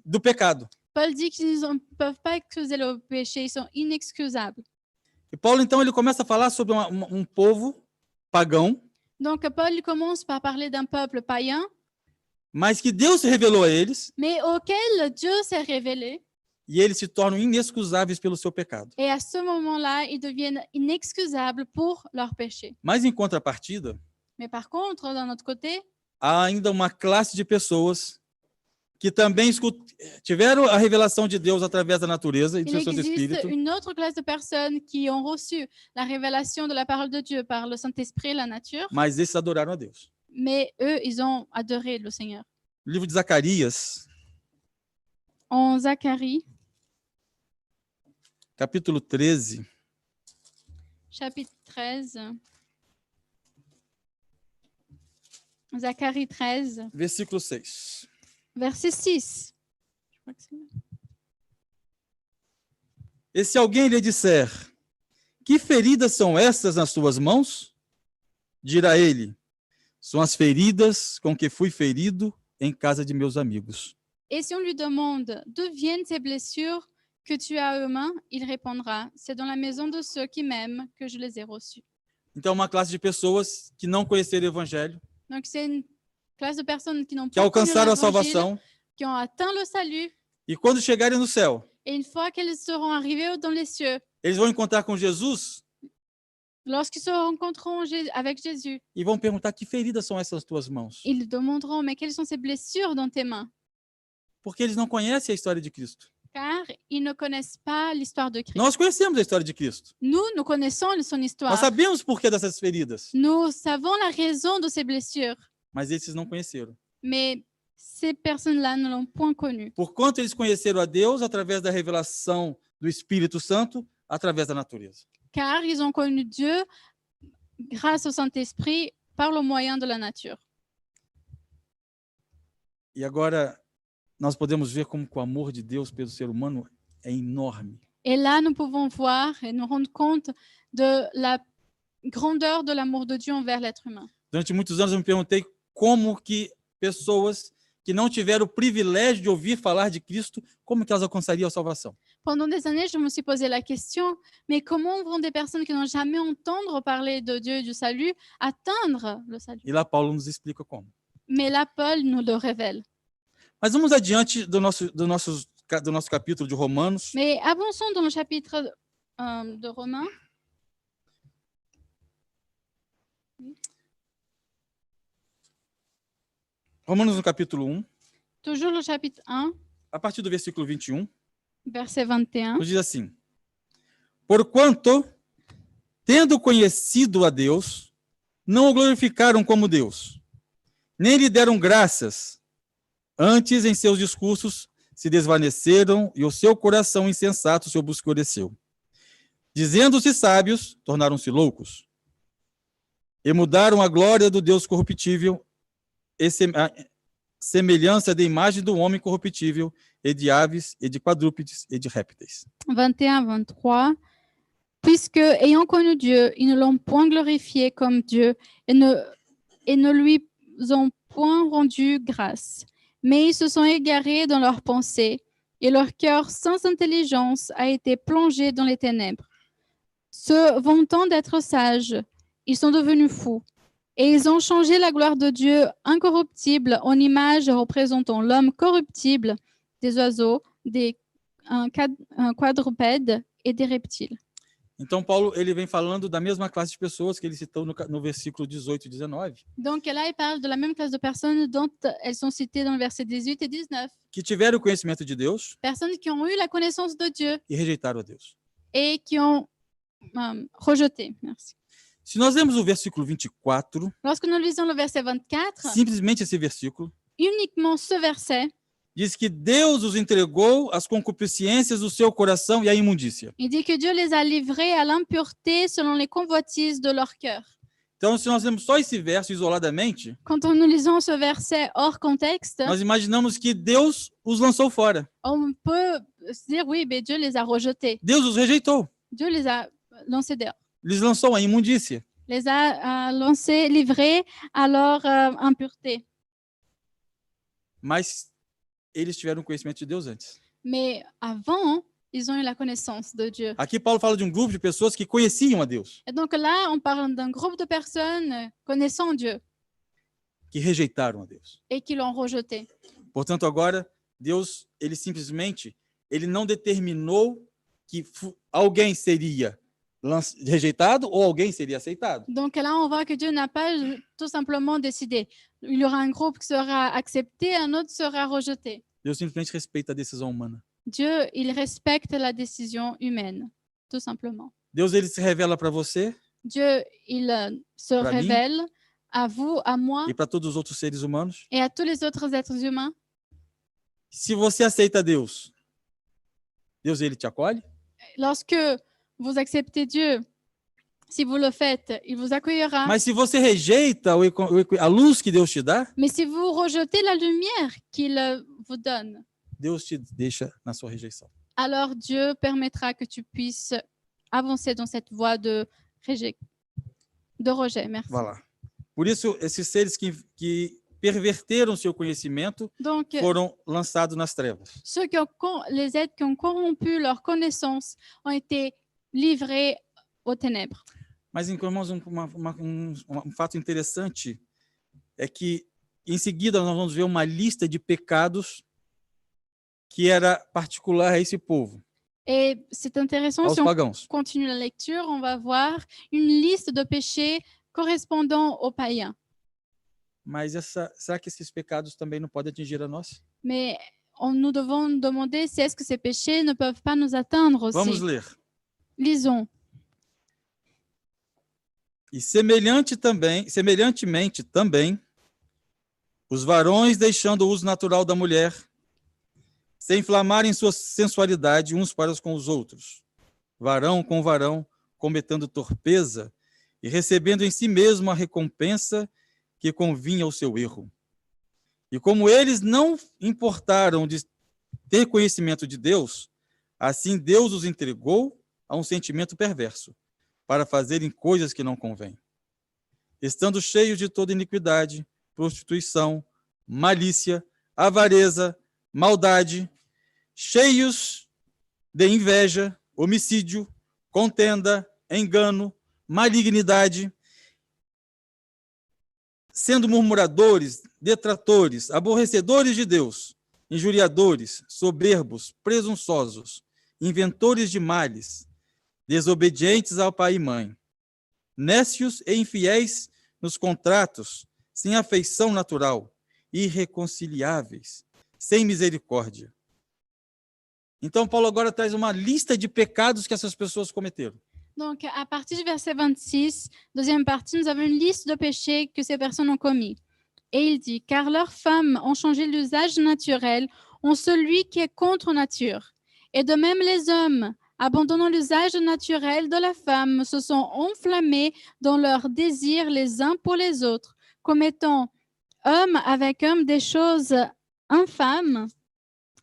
do pecado. Paul dit qu'ils ne peuvent pas excuser le péché, ils sont inexcusables. E Paulo, então, ele começa a falar sobre um povo pagão, Donc Paul commence par parler d'un peuple païen, mas que Deus se revelou a eles, mais auquel Dieu s'est révélé. e eles se tornam inexcusáveis pelo seu pecado. Et à ce moment-là, ils deviennent inexcusables pour leur péché. Mas, em contrapartida, Mais par contre, d'un autre côté, há ainda uma classe de pessoas que também tiveram a revelação de Deus através da natureza e do il seu Santo existe Espírito, une autre classe de personnes qui ont reçu la révélation de la parole de Dieu par le Saint-Esprit et la nature, mas esses adoraram a Deus. mais eux, ils ont adoré le Seigneur. No livro de Zacarias, En Zacharie, capítulo 13, chapitre 13, Zacharie 13, versículo 6. verset 6. Je crois que c'est là. E se alguém lhe disser, que feridas são estas nas tuas mãos? Dirá ele, são as feridas com que fui ferido em casa de meus amigos. Et si on lui demande d'où viennent ces blessures que tu as aux mains, il répondra, c'est dans la maison de ceux qui m'aiment que je les ai reçues. Então, uma classe de pessoas que não conheceram o evangelho, Donc c'est une classe de personnes qui n'ont que pas connu alcançaram a l'évangile, salvação, qui ont atteint le salut, e quando chegarem no céu, et une fois qu'elles seront arrivées dans les cieux, eles vão encontrar com Jesus lorsqu'ils se rencontreront avec Jésus, e vão perguntar, que feridas são essas nas tuas mãos? ils demanderont, mais quelles sont ces blessures dans tes mains? Porque eles não conhecem a história de Cristo. Car ils ne connaissent pas l'histoire de Christ. Nós conhecemos a história de Cristo. Nous connaissons son histoire. Nós sabemos o porquê dessas feridas, Nous savons la raison de ces blessures, mas esses não conheceram. mais ces personnes-là ne l'ont point connu. Porquanto eles conheceram a Deus através da revelação do Espírito Santo, através da natureza. Car ils ont connu Dieu grâce au Saint-Esprit par le moyen de la nature. E agora nós podemos ver como que o amor de Deus pelo ser humano é enorme. Et là, nous pouvons voir et nous rendre compte de la grandeur de l'amour de Dieu envers l'être humain. Durante muitos anos eu me perguntei como que pessoas que não tiveram o privilégio de ouvir falar de Cristo, como que elas alcançariam a salvação? Pendant des années, je me suis posé la question, mais comment vont des personnes qui n'ont jamais entendu parler de Dieu et du salut atteindre le salut? E lá Paulo nos explica como. Mais là, Paul nous le révèle. Mas vamos adiante do nosso capítulo de Romanos. Mais avançons dans le chapitre de Romains. Romanos no capítulo 1, Toujours le chapitre 1, a partir do versículo 21, verset 21. nos diz assim: Porquanto, tendo conhecido a Deus, não o glorificaram como Deus, nem lhe deram graças. Antes, em seus discursos, se desvaneceram e o seu coração insensato se obscureceu. Dizendo-se sábios, tornaram-se loucos. E mudaram a glória do Deus corruptível semelhança da imagem do homem corruptível, e de aves, e de quadrúpedes, et de répteis. 21, 23. Puisque, ayant connu Dieu, ils ne l'ont point glorifié comme Dieu et ne lui ont point rendu grâce. Mais ils se sont égarés dans leurs pensées et leur cœur sans intelligence a été plongé dans les ténèbres. Se vantant d'être sages, ils sont devenus fous. Et ils ont changé la gloire de Dieu incorruptible en image représentant l'homme corruptible, des oiseaux, un quadrupède et des reptiles. Então, Paulo ele vem falando da mesma classe de pessoas que ele citou no versículo 18 e 19, Donc là, il parle de la même classe de personnes dont elles sont citées dans le verset 18 et 19. que tiveram o conhecimento de Deus Personnes qui ont eu la connaissance de Dieu e rejeitaram a Deus. et qui ont rejeté. Merci. Se nós lemos o versículo 24, Lorsque nous lisons le verset 24, simplesmente esse versículo, uniquement ce verset, diz que Deus os entregou às concupiscências do seu coração e à imundícia. il dit que Dieu les a livrés à l'impureté selon les convoitises de leur cœur. Então, se nós lemos só esse verso isoladamente, Quand nous lisons ce verset hors contexte, nós imaginamos que Deus os lançou fora. on peut se dire, oui, mais Dieu les a rejetés. Deus os rejeitou. Dieu les a lancés dehors. Lhes lançou à imundícia. Les a lancés, livrés à leur impureté. Mas eles tiveram conhecimento de Deus antes. Mais avant, ils ont eu la connaissance de Dieu. Aqui Paulo fala de um grupo de pessoas que conheciam a Deus, Et donc là, on parle d'un groupe de personnes connaissant Dieu que rejeitaram a Deus. et qui l'ont rejeté. Portanto, agora, Deus, ele não determinou que alguém seria rejeitado ou alguém seria aceitado. Donc là, on voit que Dieu n'a pas tout simplement décidé. Il y aura un groupe qui sera accepté, un autre sera rejeté. Deus simplesmente respeita a decisão humana. Dieu, il respecte la décision humaine, tout simplement. Deus, ele se revela para você Dieu, il se Para mim. révèle à vous, à moi e para todos os outros seres humanos. et à tous les autres êtres humains. Se você aceita Deus, Deus ele te acolhe. Lorsque vous acceptez Dieu, si vous le faites, il vous accueillera. Mas se você rejeita a luz que Deus te dá, Mais si vous rejetez la lumière qu'il vous donne, Deus te deixa na sua rejeição. alors Dieu permettra que tu puisses avancer dans cette voie de rejet. Merci. Vai lá. Por isso, esses seres que perverteram seu conhecimento Donc, foram lançados nas trevas. les êtres qui ont corrompu leur connaissance ont été livrés aux ténèbres. Mas, irmãos, um fato interessante é que, em seguida, nós vamos ver uma lista de pecados que era particular a esse povo, Et c'est intéressant, aos si on pagãos. continue la lecture, on va voir une liste de péchés correspondant aux païens. Mas será que esses pecados também não podem atingir a nós? Mais nous devons nous demander si est-ce que ces péchés ne peuvent pas nous atteindre aussi. Vamos ler. Lisons. E semelhantemente também, os varões, deixando o uso natural da mulher, se inflamarem sua sensualidade uns para com os outros, varão com varão, cometendo torpeza e recebendo em si mesmo a recompensa que convinha ao seu erro. E como eles não importaram de ter conhecimento de Deus, assim Deus os entregou a um sentimento perverso, para fazerem coisas que não convêm, estando cheios de toda iniquidade, prostituição, malícia, avareza, maldade, cheios de inveja, homicídio, contenda, engano, malignidade, sendo murmuradores, detratores, aborrecedores de Deus, injuriadores, soberbos, presunçosos, inventores de males, desobedientes ao pai e mãe, nécios e infiéis nos contratos, sem afeição natural, irreconciliáveis, sem misericórdia. Então, Paulo agora traz uma lista de pecados que essas pessoas cometeram. Donc, à partir du verset 26, deuxième partie, nous avons une liste de péchés que ces personnes ont commis. Et il dit, car leurs femmes ont changé l'usage naturel en celui qui est contre nature. Et de même les hommes, abandonnant l'usage naturel de la femme, se sont enflammés dans leurs désirs les uns pour les autres, commettant homme avec homme des choses infâmes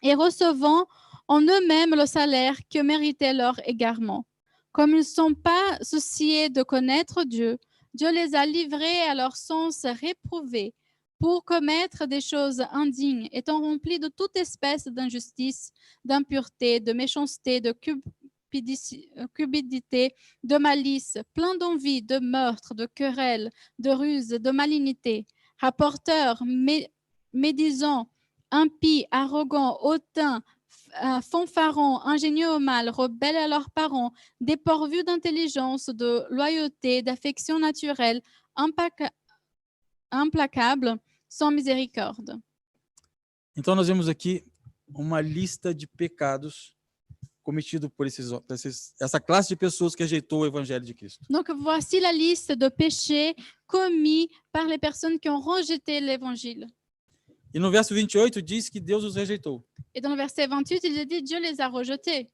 et recevant en eux-mêmes le salaire que méritait leur égarement. Comme ils ne sont pas souciés de connaître Dieu, Dieu les a livrés à leur sens réprouvé pour commettre des choses indignes, étant remplis de toute espèce d'injustice, d'impureté, de méchanceté, de cupidité, de malice, plein d'envie, de meurtre, de querelles, de ruse, de malignité, rapporteurs, médisants, impies, arrogants, hautains, fanfarons, ingénieux au mal, rebelles à leurs parents, dépourvus d'intelligence, de loyauté, d'affection naturelle, implacables, sans miséricorde. Então, nós vemos aqui uma lista de pecados cometidos por essa classe de pessoas que rejeitou o evangelho de Cristo. Donc, voici la liste de péchés commis par les personnes qui ont rejeté l'évangile. E no verso 28 diz que Deus os rejeitou. Et dans le verset 28, il est dit Dieu les a rejetés.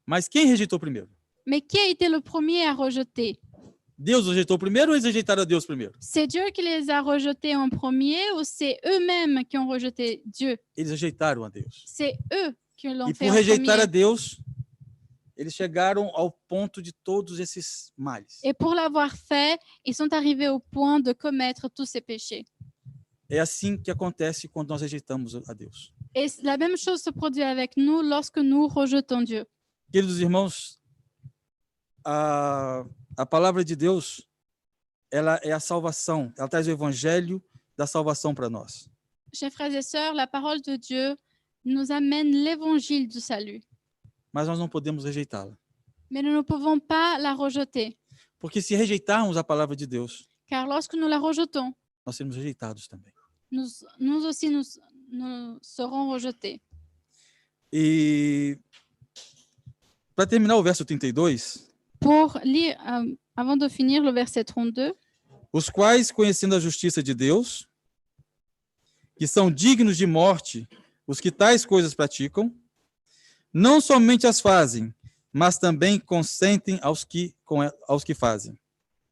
Mas quem rejeitou primeiro? Mais qui a été le premier à rejeter? Deus os rejeitou primeiro ou eles rejeitaram a Deus primeiro? C'est Dieu qui les a rejetés en premier ou c'est eux-mêmes qui ont rejeté Dieu? Eles rejeitaram a Deus. C'est eux qui l'ont E fait por en rejeitar a premier. Deus, eles chegaram ao ponto de todos esses males. Et pour l'avoir fait, ils sont arrivés au point de commettre tous ces péchés. É assim que acontece quando nós rejeitamos a Deus. Et la même chose se produit avec nous lorsque nous rejetons Dieu. Queridos irmãos, a palavra de Deus, ela é a salvação. Ela traz o evangelho da salvação para nós. Chers frères et sœurs, la parole de Dieu nous amène l'évangile du salut. Mas nós não podemos rejeitá-la. Mais nous ne pouvons pas la rejeter. Porque se rejeitarmos a palavra de Deus, Car lorsque nous la rejetons, nós seremos rejeitados também. nous aussi, nous serons rejetés. E para terminar o verso 32, Pour lire, avant de finir le verset 32, os quais, conhecendo a justiça de Deus, que são dignos de morte os que tais coisas praticam, não somente as fazem, mas também consentem aos que fazem.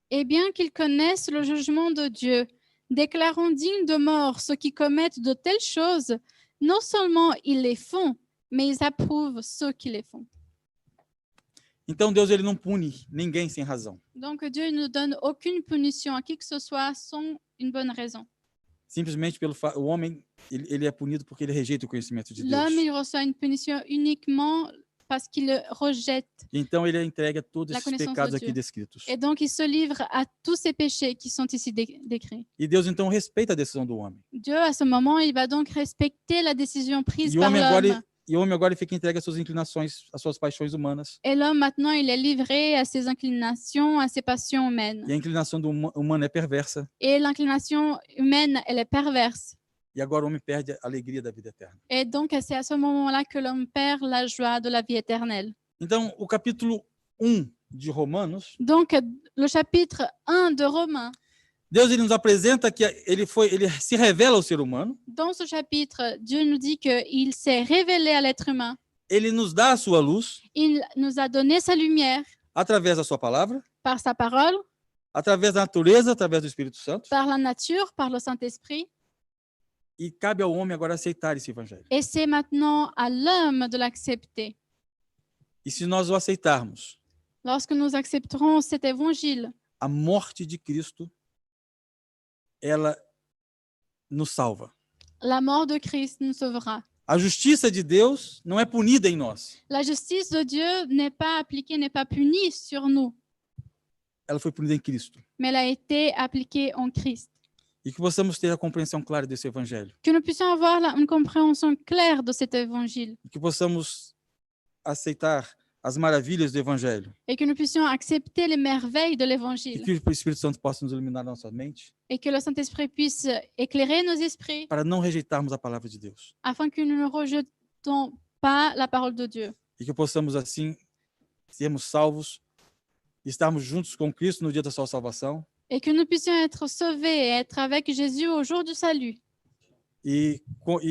et bien qu'ils connaissent le jugement de Dieu, déclarant dignes de mort ceux qui commettent de telles choses, non seulement ils les font, mais ils approuvent ceux qui les font. Então Deus ele não pune ninguém sem razão. Donc Dieu ne donne aucune punition à qui que ce soit sans une bonne raison. Simplesmente o homem ele é punido porque ele rejeita o conhecimento de Deus. L'homme, il reçoit une punition uniquement parce qu'il rejette. Então ele entrega todos La esses connaissance pecados de aqui Dieu. descritos. Et donc, il se livre à tous ces péchés qui sont ici décrits. E Deus então respeita a decisão do homem. Dieu, à ce moment, il va donc respecter la décision prise E o par homem agora l'homme. ele fica entregue às suas inclinações, às suas paixões humanas. Et l'homme, maintenant, il est livré à ses inclinations, à ses passions humaines. E a inclinação humana é perversa. Et l'inclination humaine, elle est perverse. E agora o homem perde a alegria da vida eterna. Et donc, c'est à ce moment-là que l'homme perd la joie de la vie éternelle. Então, o capítulo 1 de Romanos, Donc, le chapitre 1 de Romains, Deus ele nos apresenta que ele se revela ao ser humano, dans ce chapitre, Dieu nous dit qu'il s'est révélé à l'être humain. ele nos dá a sua luz Il nous a donné sa lumière através da sua palavra, par sa parole, através da natureza, através do Espírito Santo, par la nature, par le Saint-Esprit. e cabe ao homem agora aceitar esse evangelho. Et c'est maintenant à l'homme de l'accepter. E se nós o aceitarmos, Lorsque nous accepterons cet évangile, a morte de Cristo, ela nos salva. la mort de Christ nous sauvera. A justiça de Deus não é punida em nós. La justice de Dieu n'est pas appliquée, n'est pas punie sur nous, Ela foi punida em Cristo. mais elle a été appliquée en Christ. E que possamos ter a compreensão clara desse evangelho. Que nous puissions avoir une compréhension claire de cet évangile E que possamos aceitar as maravilhas do evangelho. et que nous puissions accepter les merveilles de E l'évangile que o Espírito Santo possa nos iluminar a nossa mente et que le Saint-Esprit puisse éclairer nos esprits para não rejeitarmos a palavra de Deus. afin que nous ne rejetons pas la parole de Dieu E que possamos, assim, sermos salvos, estarmos juntos com Cristo no dia da sua salvação et que nous puissions être sauvés et être avec Jésus au jour du salut. e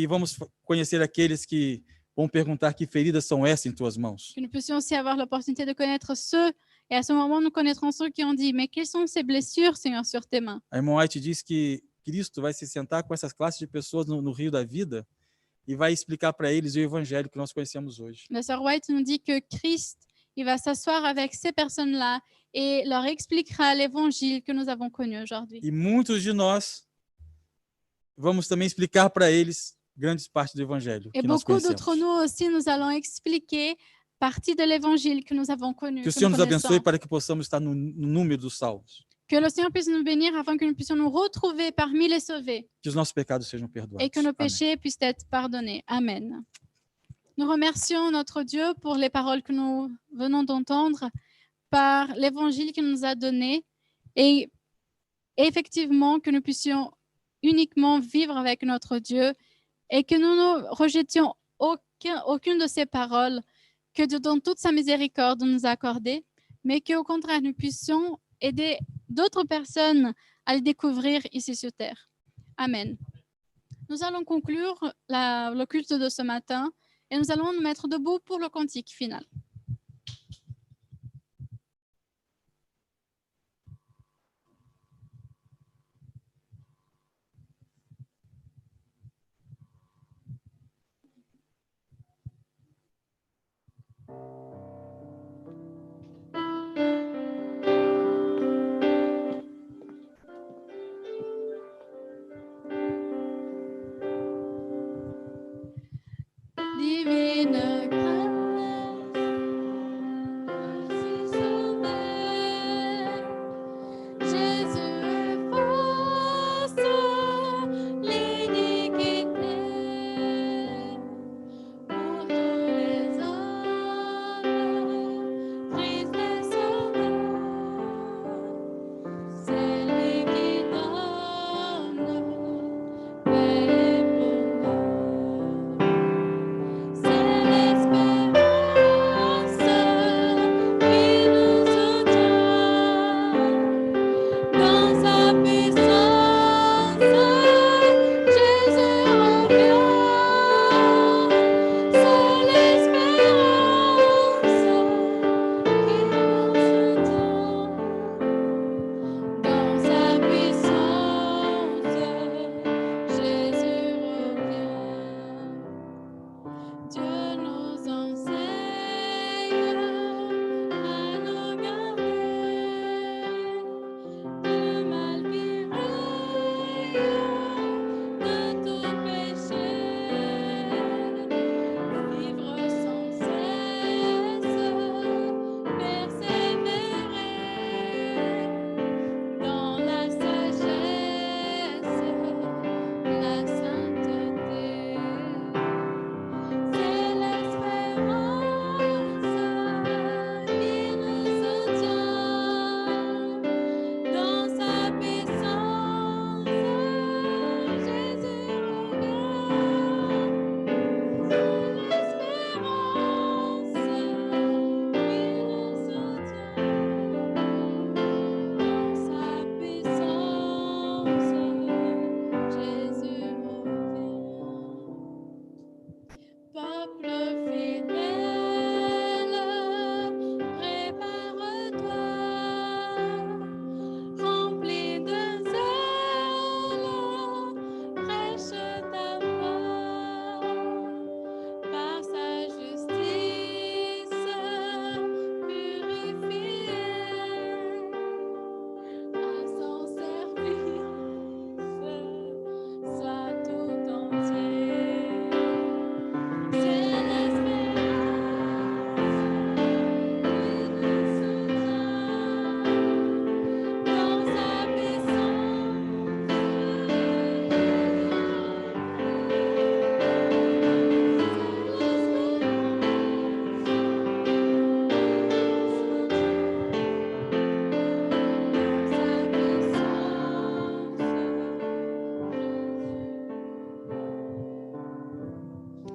vamos conhecer aqueles que vão perguntar que feridas são essas em tuas mãos. Que nous puissions aussi avoir l'opportunité de connaître ceux, et à ce moment, nous connaîtrons ceux qui ont dit, mais quelles sont ces blessures, Seigneur, sur tes mains? A irmã White diz que Cristo vai se sentar com essas classes de pessoas no rio da vida e vai explicar para eles o evangelho que nós conhecemos hoje. La sœur White nous dit que Christ, il va s'asseoir avec ces personnes-là et leur expliquera l'évangile que nous avons connu aujourd'hui. E muitos de nós vamos também explicar para eles grandes partes do evangelho Et que nós beaucoup d'entre conhecemos. nous aussi, nous allons expliquer partie de l'évangile que nous avons connu. Que o que Senhor nous nos abençoe connaissons. para que possamos estar no número dos salvos. Que le Seigneur puisse nous bénir afin que nous puissions nous retrouver parmi les sauvés Que os nossos pecados sejam perdoados. et que nos Amém. péchés puissent être pardonnés. Amen. Nous remercions notre Dieu pour les paroles que nous venons d'entendre par l'évangile qu'il nous a donné et effectivement que nous puissions uniquement vivre avec notre Dieu et que nous ne rejetions aucune de ces paroles que Dieu, dans toute sa miséricorde, nous a accordées, mais qu'au contraire, nous puissions aider d'autres personnes à le découvrir ici sur terre. Amen. Nous allons conclure le culte de ce matin et nous allons nous mettre debout pour le cantique final. Divine grâce, merci Sauveur, Jésus efface l'iniquité pour tous les hommes, Christ est Sauveur, c'est lui qui donne paix et bonheur. C'est l'espérance qui nous soutient dans sa puissance. Jésus revient. C'est l'espérance qui nous soutient dans sa puissance. Jésus revient. Dieu nous enseigne à nous garder du mal viril, de tout péché, vivre sans cesse, persévérer dans la sagesse, la sainteté. C'est l'espérance qui nous soutient dans sa puissance. Jésus revient. C'est l'espérance qui nous soutient dans sa puissance. Jésus revient. Peuple fidèle, prépare-toi, rempli de zèle, prêche ta foi, par sa justice purifiée, à son service, sois tout entier. C'est l'espérance qui nous soutient dans sa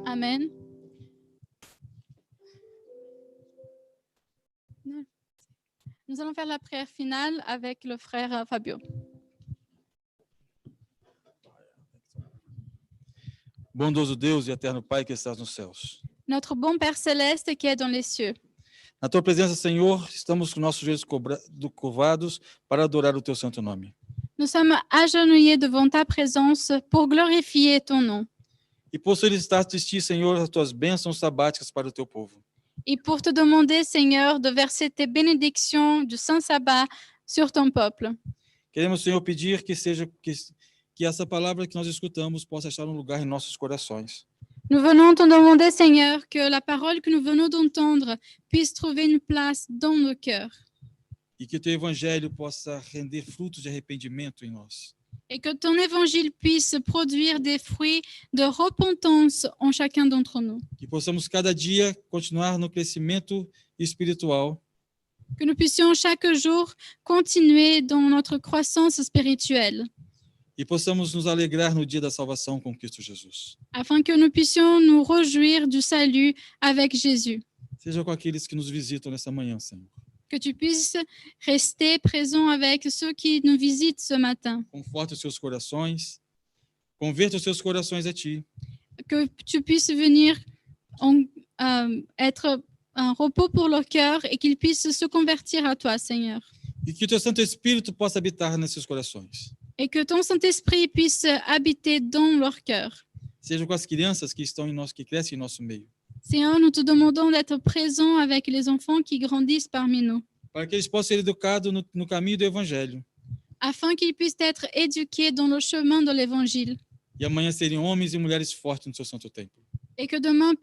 Amen. Nous allons faire la prière finale avec le frère Fabio. Bondoso Deus e eterno Pai que estás nos céus. Notre bon Père céleste qui est dans les cieux, Na tua presença, Senhor, estamos com nossos joelhos curvados para adorar o teu santo nome. Nous sommes agenouillés devant ta présence pour glorifier ton nom e por solicitar de ti, Senhor, as tuas bênçãos sabáticas para o teu povo. et pour te demander, Seigneur, de verser tes bénédictions du Saint Sabbat sur ton peuple. Queremos, Senhor, pedir que essa palavra que nós escutamos possa estar um lugar em nossos corações. Nous venons te demander, Seigneur, que la parole que nous venons d'entendre puisse trouver une place dans nos cœurs E que o teu evangelho possa render frutos de arrependimento em nós. et que ton évangile puisse produire des fruits de repentance en chacun d'entre nous. Que possamos cada dia continuar no crescimento espiritual Que nous puissions chaque jour continuer dans notre croissance spirituelle e possamos nos alegrar no dia da salvação com Cristo Jesus. afin que nous puissions nous réjouir du salut avec Jésus. Seja com aqueles que nos visitam nessa manhã, Senhor. Que tu puisses rester présent avec ceux qui nous visitent ce matin. Conforta os seus corações, converta os seus corações a ti. Que tu puisses venir être un repos pour leur cœur et qu'ils puissent se convertir à toi, Seigneur. E que o teu Santo Espírito possa habitar nesses corações. Et que ton Saint-Esprit puisse habiter dans leur cœur. Seja com as crianças que estão em nosso, que crescem em nosso meio. Seigneur, nous te demandons d'être présent avec les enfants qui grandissent parmi nous, Para que eles possam ser educados no caminho do Evangelho. afin qu'ils puissent être éduqués dans le chemin de l'Évangile. E amanhã serem homens e mulheres fortes no seu santo templo. Et que demain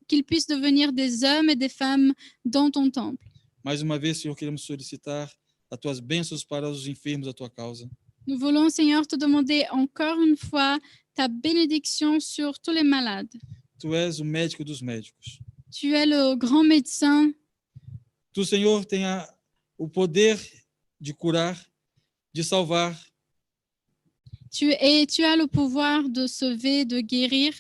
qu'ils puissent devenir des hommes et des femmes dans ton temple. Mais uma vez, Senhor, queremos solicitar as tuas bênçãos para os enfermos da tua causa. Nous voulons, Seigneur, te demander encore une fois ta bénédiction sur tous les malades. Tu és o médico dos médicos. Tu es le grand médecin. Tu, Senhor, tem o poder de curar, de salvar. Tu as le pouvoir de sauver, de guérir.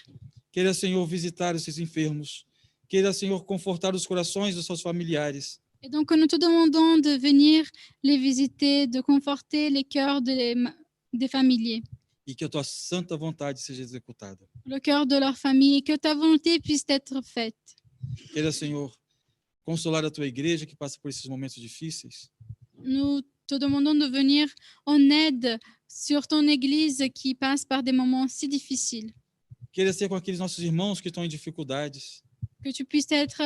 Queira, Senhor, visitar esses enfermos. Queira, Senhor, confortar os corações dos seus familiares. Et donc, nous te demandons de venir les visiter, de conforter les cœurs des familiers, E que a tua santa vontade seja executada. le cœur de leur famille, et que ta volonté puisse être faite. Queira, Senhor, consolar a tua igreja que passa por esses momentos difíceis. Nous te demandons de venir en aide sur ton Église qui passe par des moments si difficiles. Queira ser com aqueles nossos irmãos que estão em dificuldades. Que tu puisses être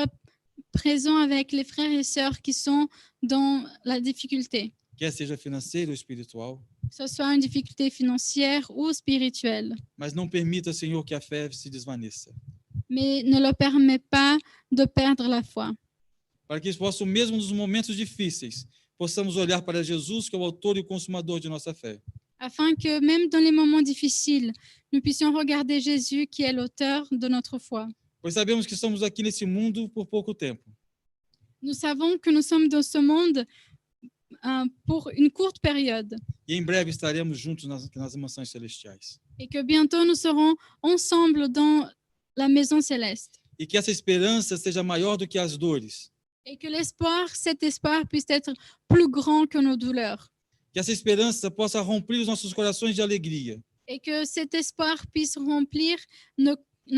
présent avec les frères et sœurs qui sont dans la difficulté, Quer seja financeira ou espiritual. que ce soit une difficulté financière ou spirituelle. Mas não permita, Senhor, que a fé se desvaneça. Mais ne leur permets pas de perdre la foi. Para que eles possam, mesmo nos momentos difíceis, possamos olhar para Jesus, que é o autor e o consumador de nossa fé. Afin que même dans les moments difficiles, nous puissions regarder Jésus qui est l'auteur de notre foi. Pois sabemos que estamos aqui nesse mundo por pouco tempo. Nous savons que nous sommes dans ce monde pour une courte période E em breve estaremos juntos nas mansões celestiais. et que bientôt nous serons ensemble dans la maison céleste. E que essa esperança seja maior do que as dores. Et que cet espoir puisse être plus grand que nos douleurs. Que essa esperança possa romper os nossos corações de alegria. Et que cet espoir puisse remplir nos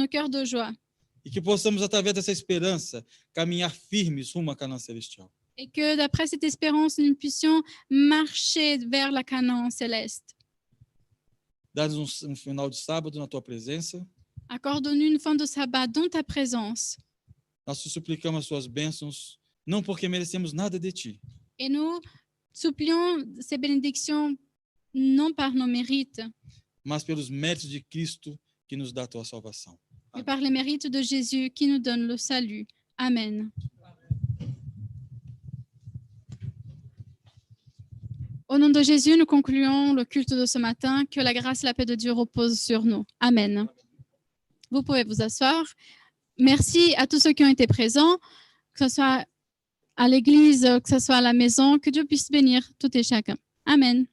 cœurs de joie. E que possamos, através dessa esperança, caminhar firmes rumo à Canaã celestial. Et que d'après cette espérance, nous puissions marcher vers la Canaan céleste. Dá-nos um final de sábado na tua presença. Accorde-nous une fin de sabbat dans ta présence. Nós te suplicamos as tuas bênçãos, não porque merecemos nada de ti, Et nous supplions ces bénédictions non par nos mérites, mas pelos méritos de Cristo que nos dá a tua salvação. mais par les mérites de Jésus qui nous donne le salut. Amen. Au nom de Jésus, nous concluons le culte de ce matin. Que la grâce et la paix de Dieu reposent sur nous. Amen. Vous pouvez vous asseoir. Merci à tous ceux qui ont été présents, que ce soit à l'église, que ce soit à la maison. Que Dieu puisse bénir tout et chacun. Amen.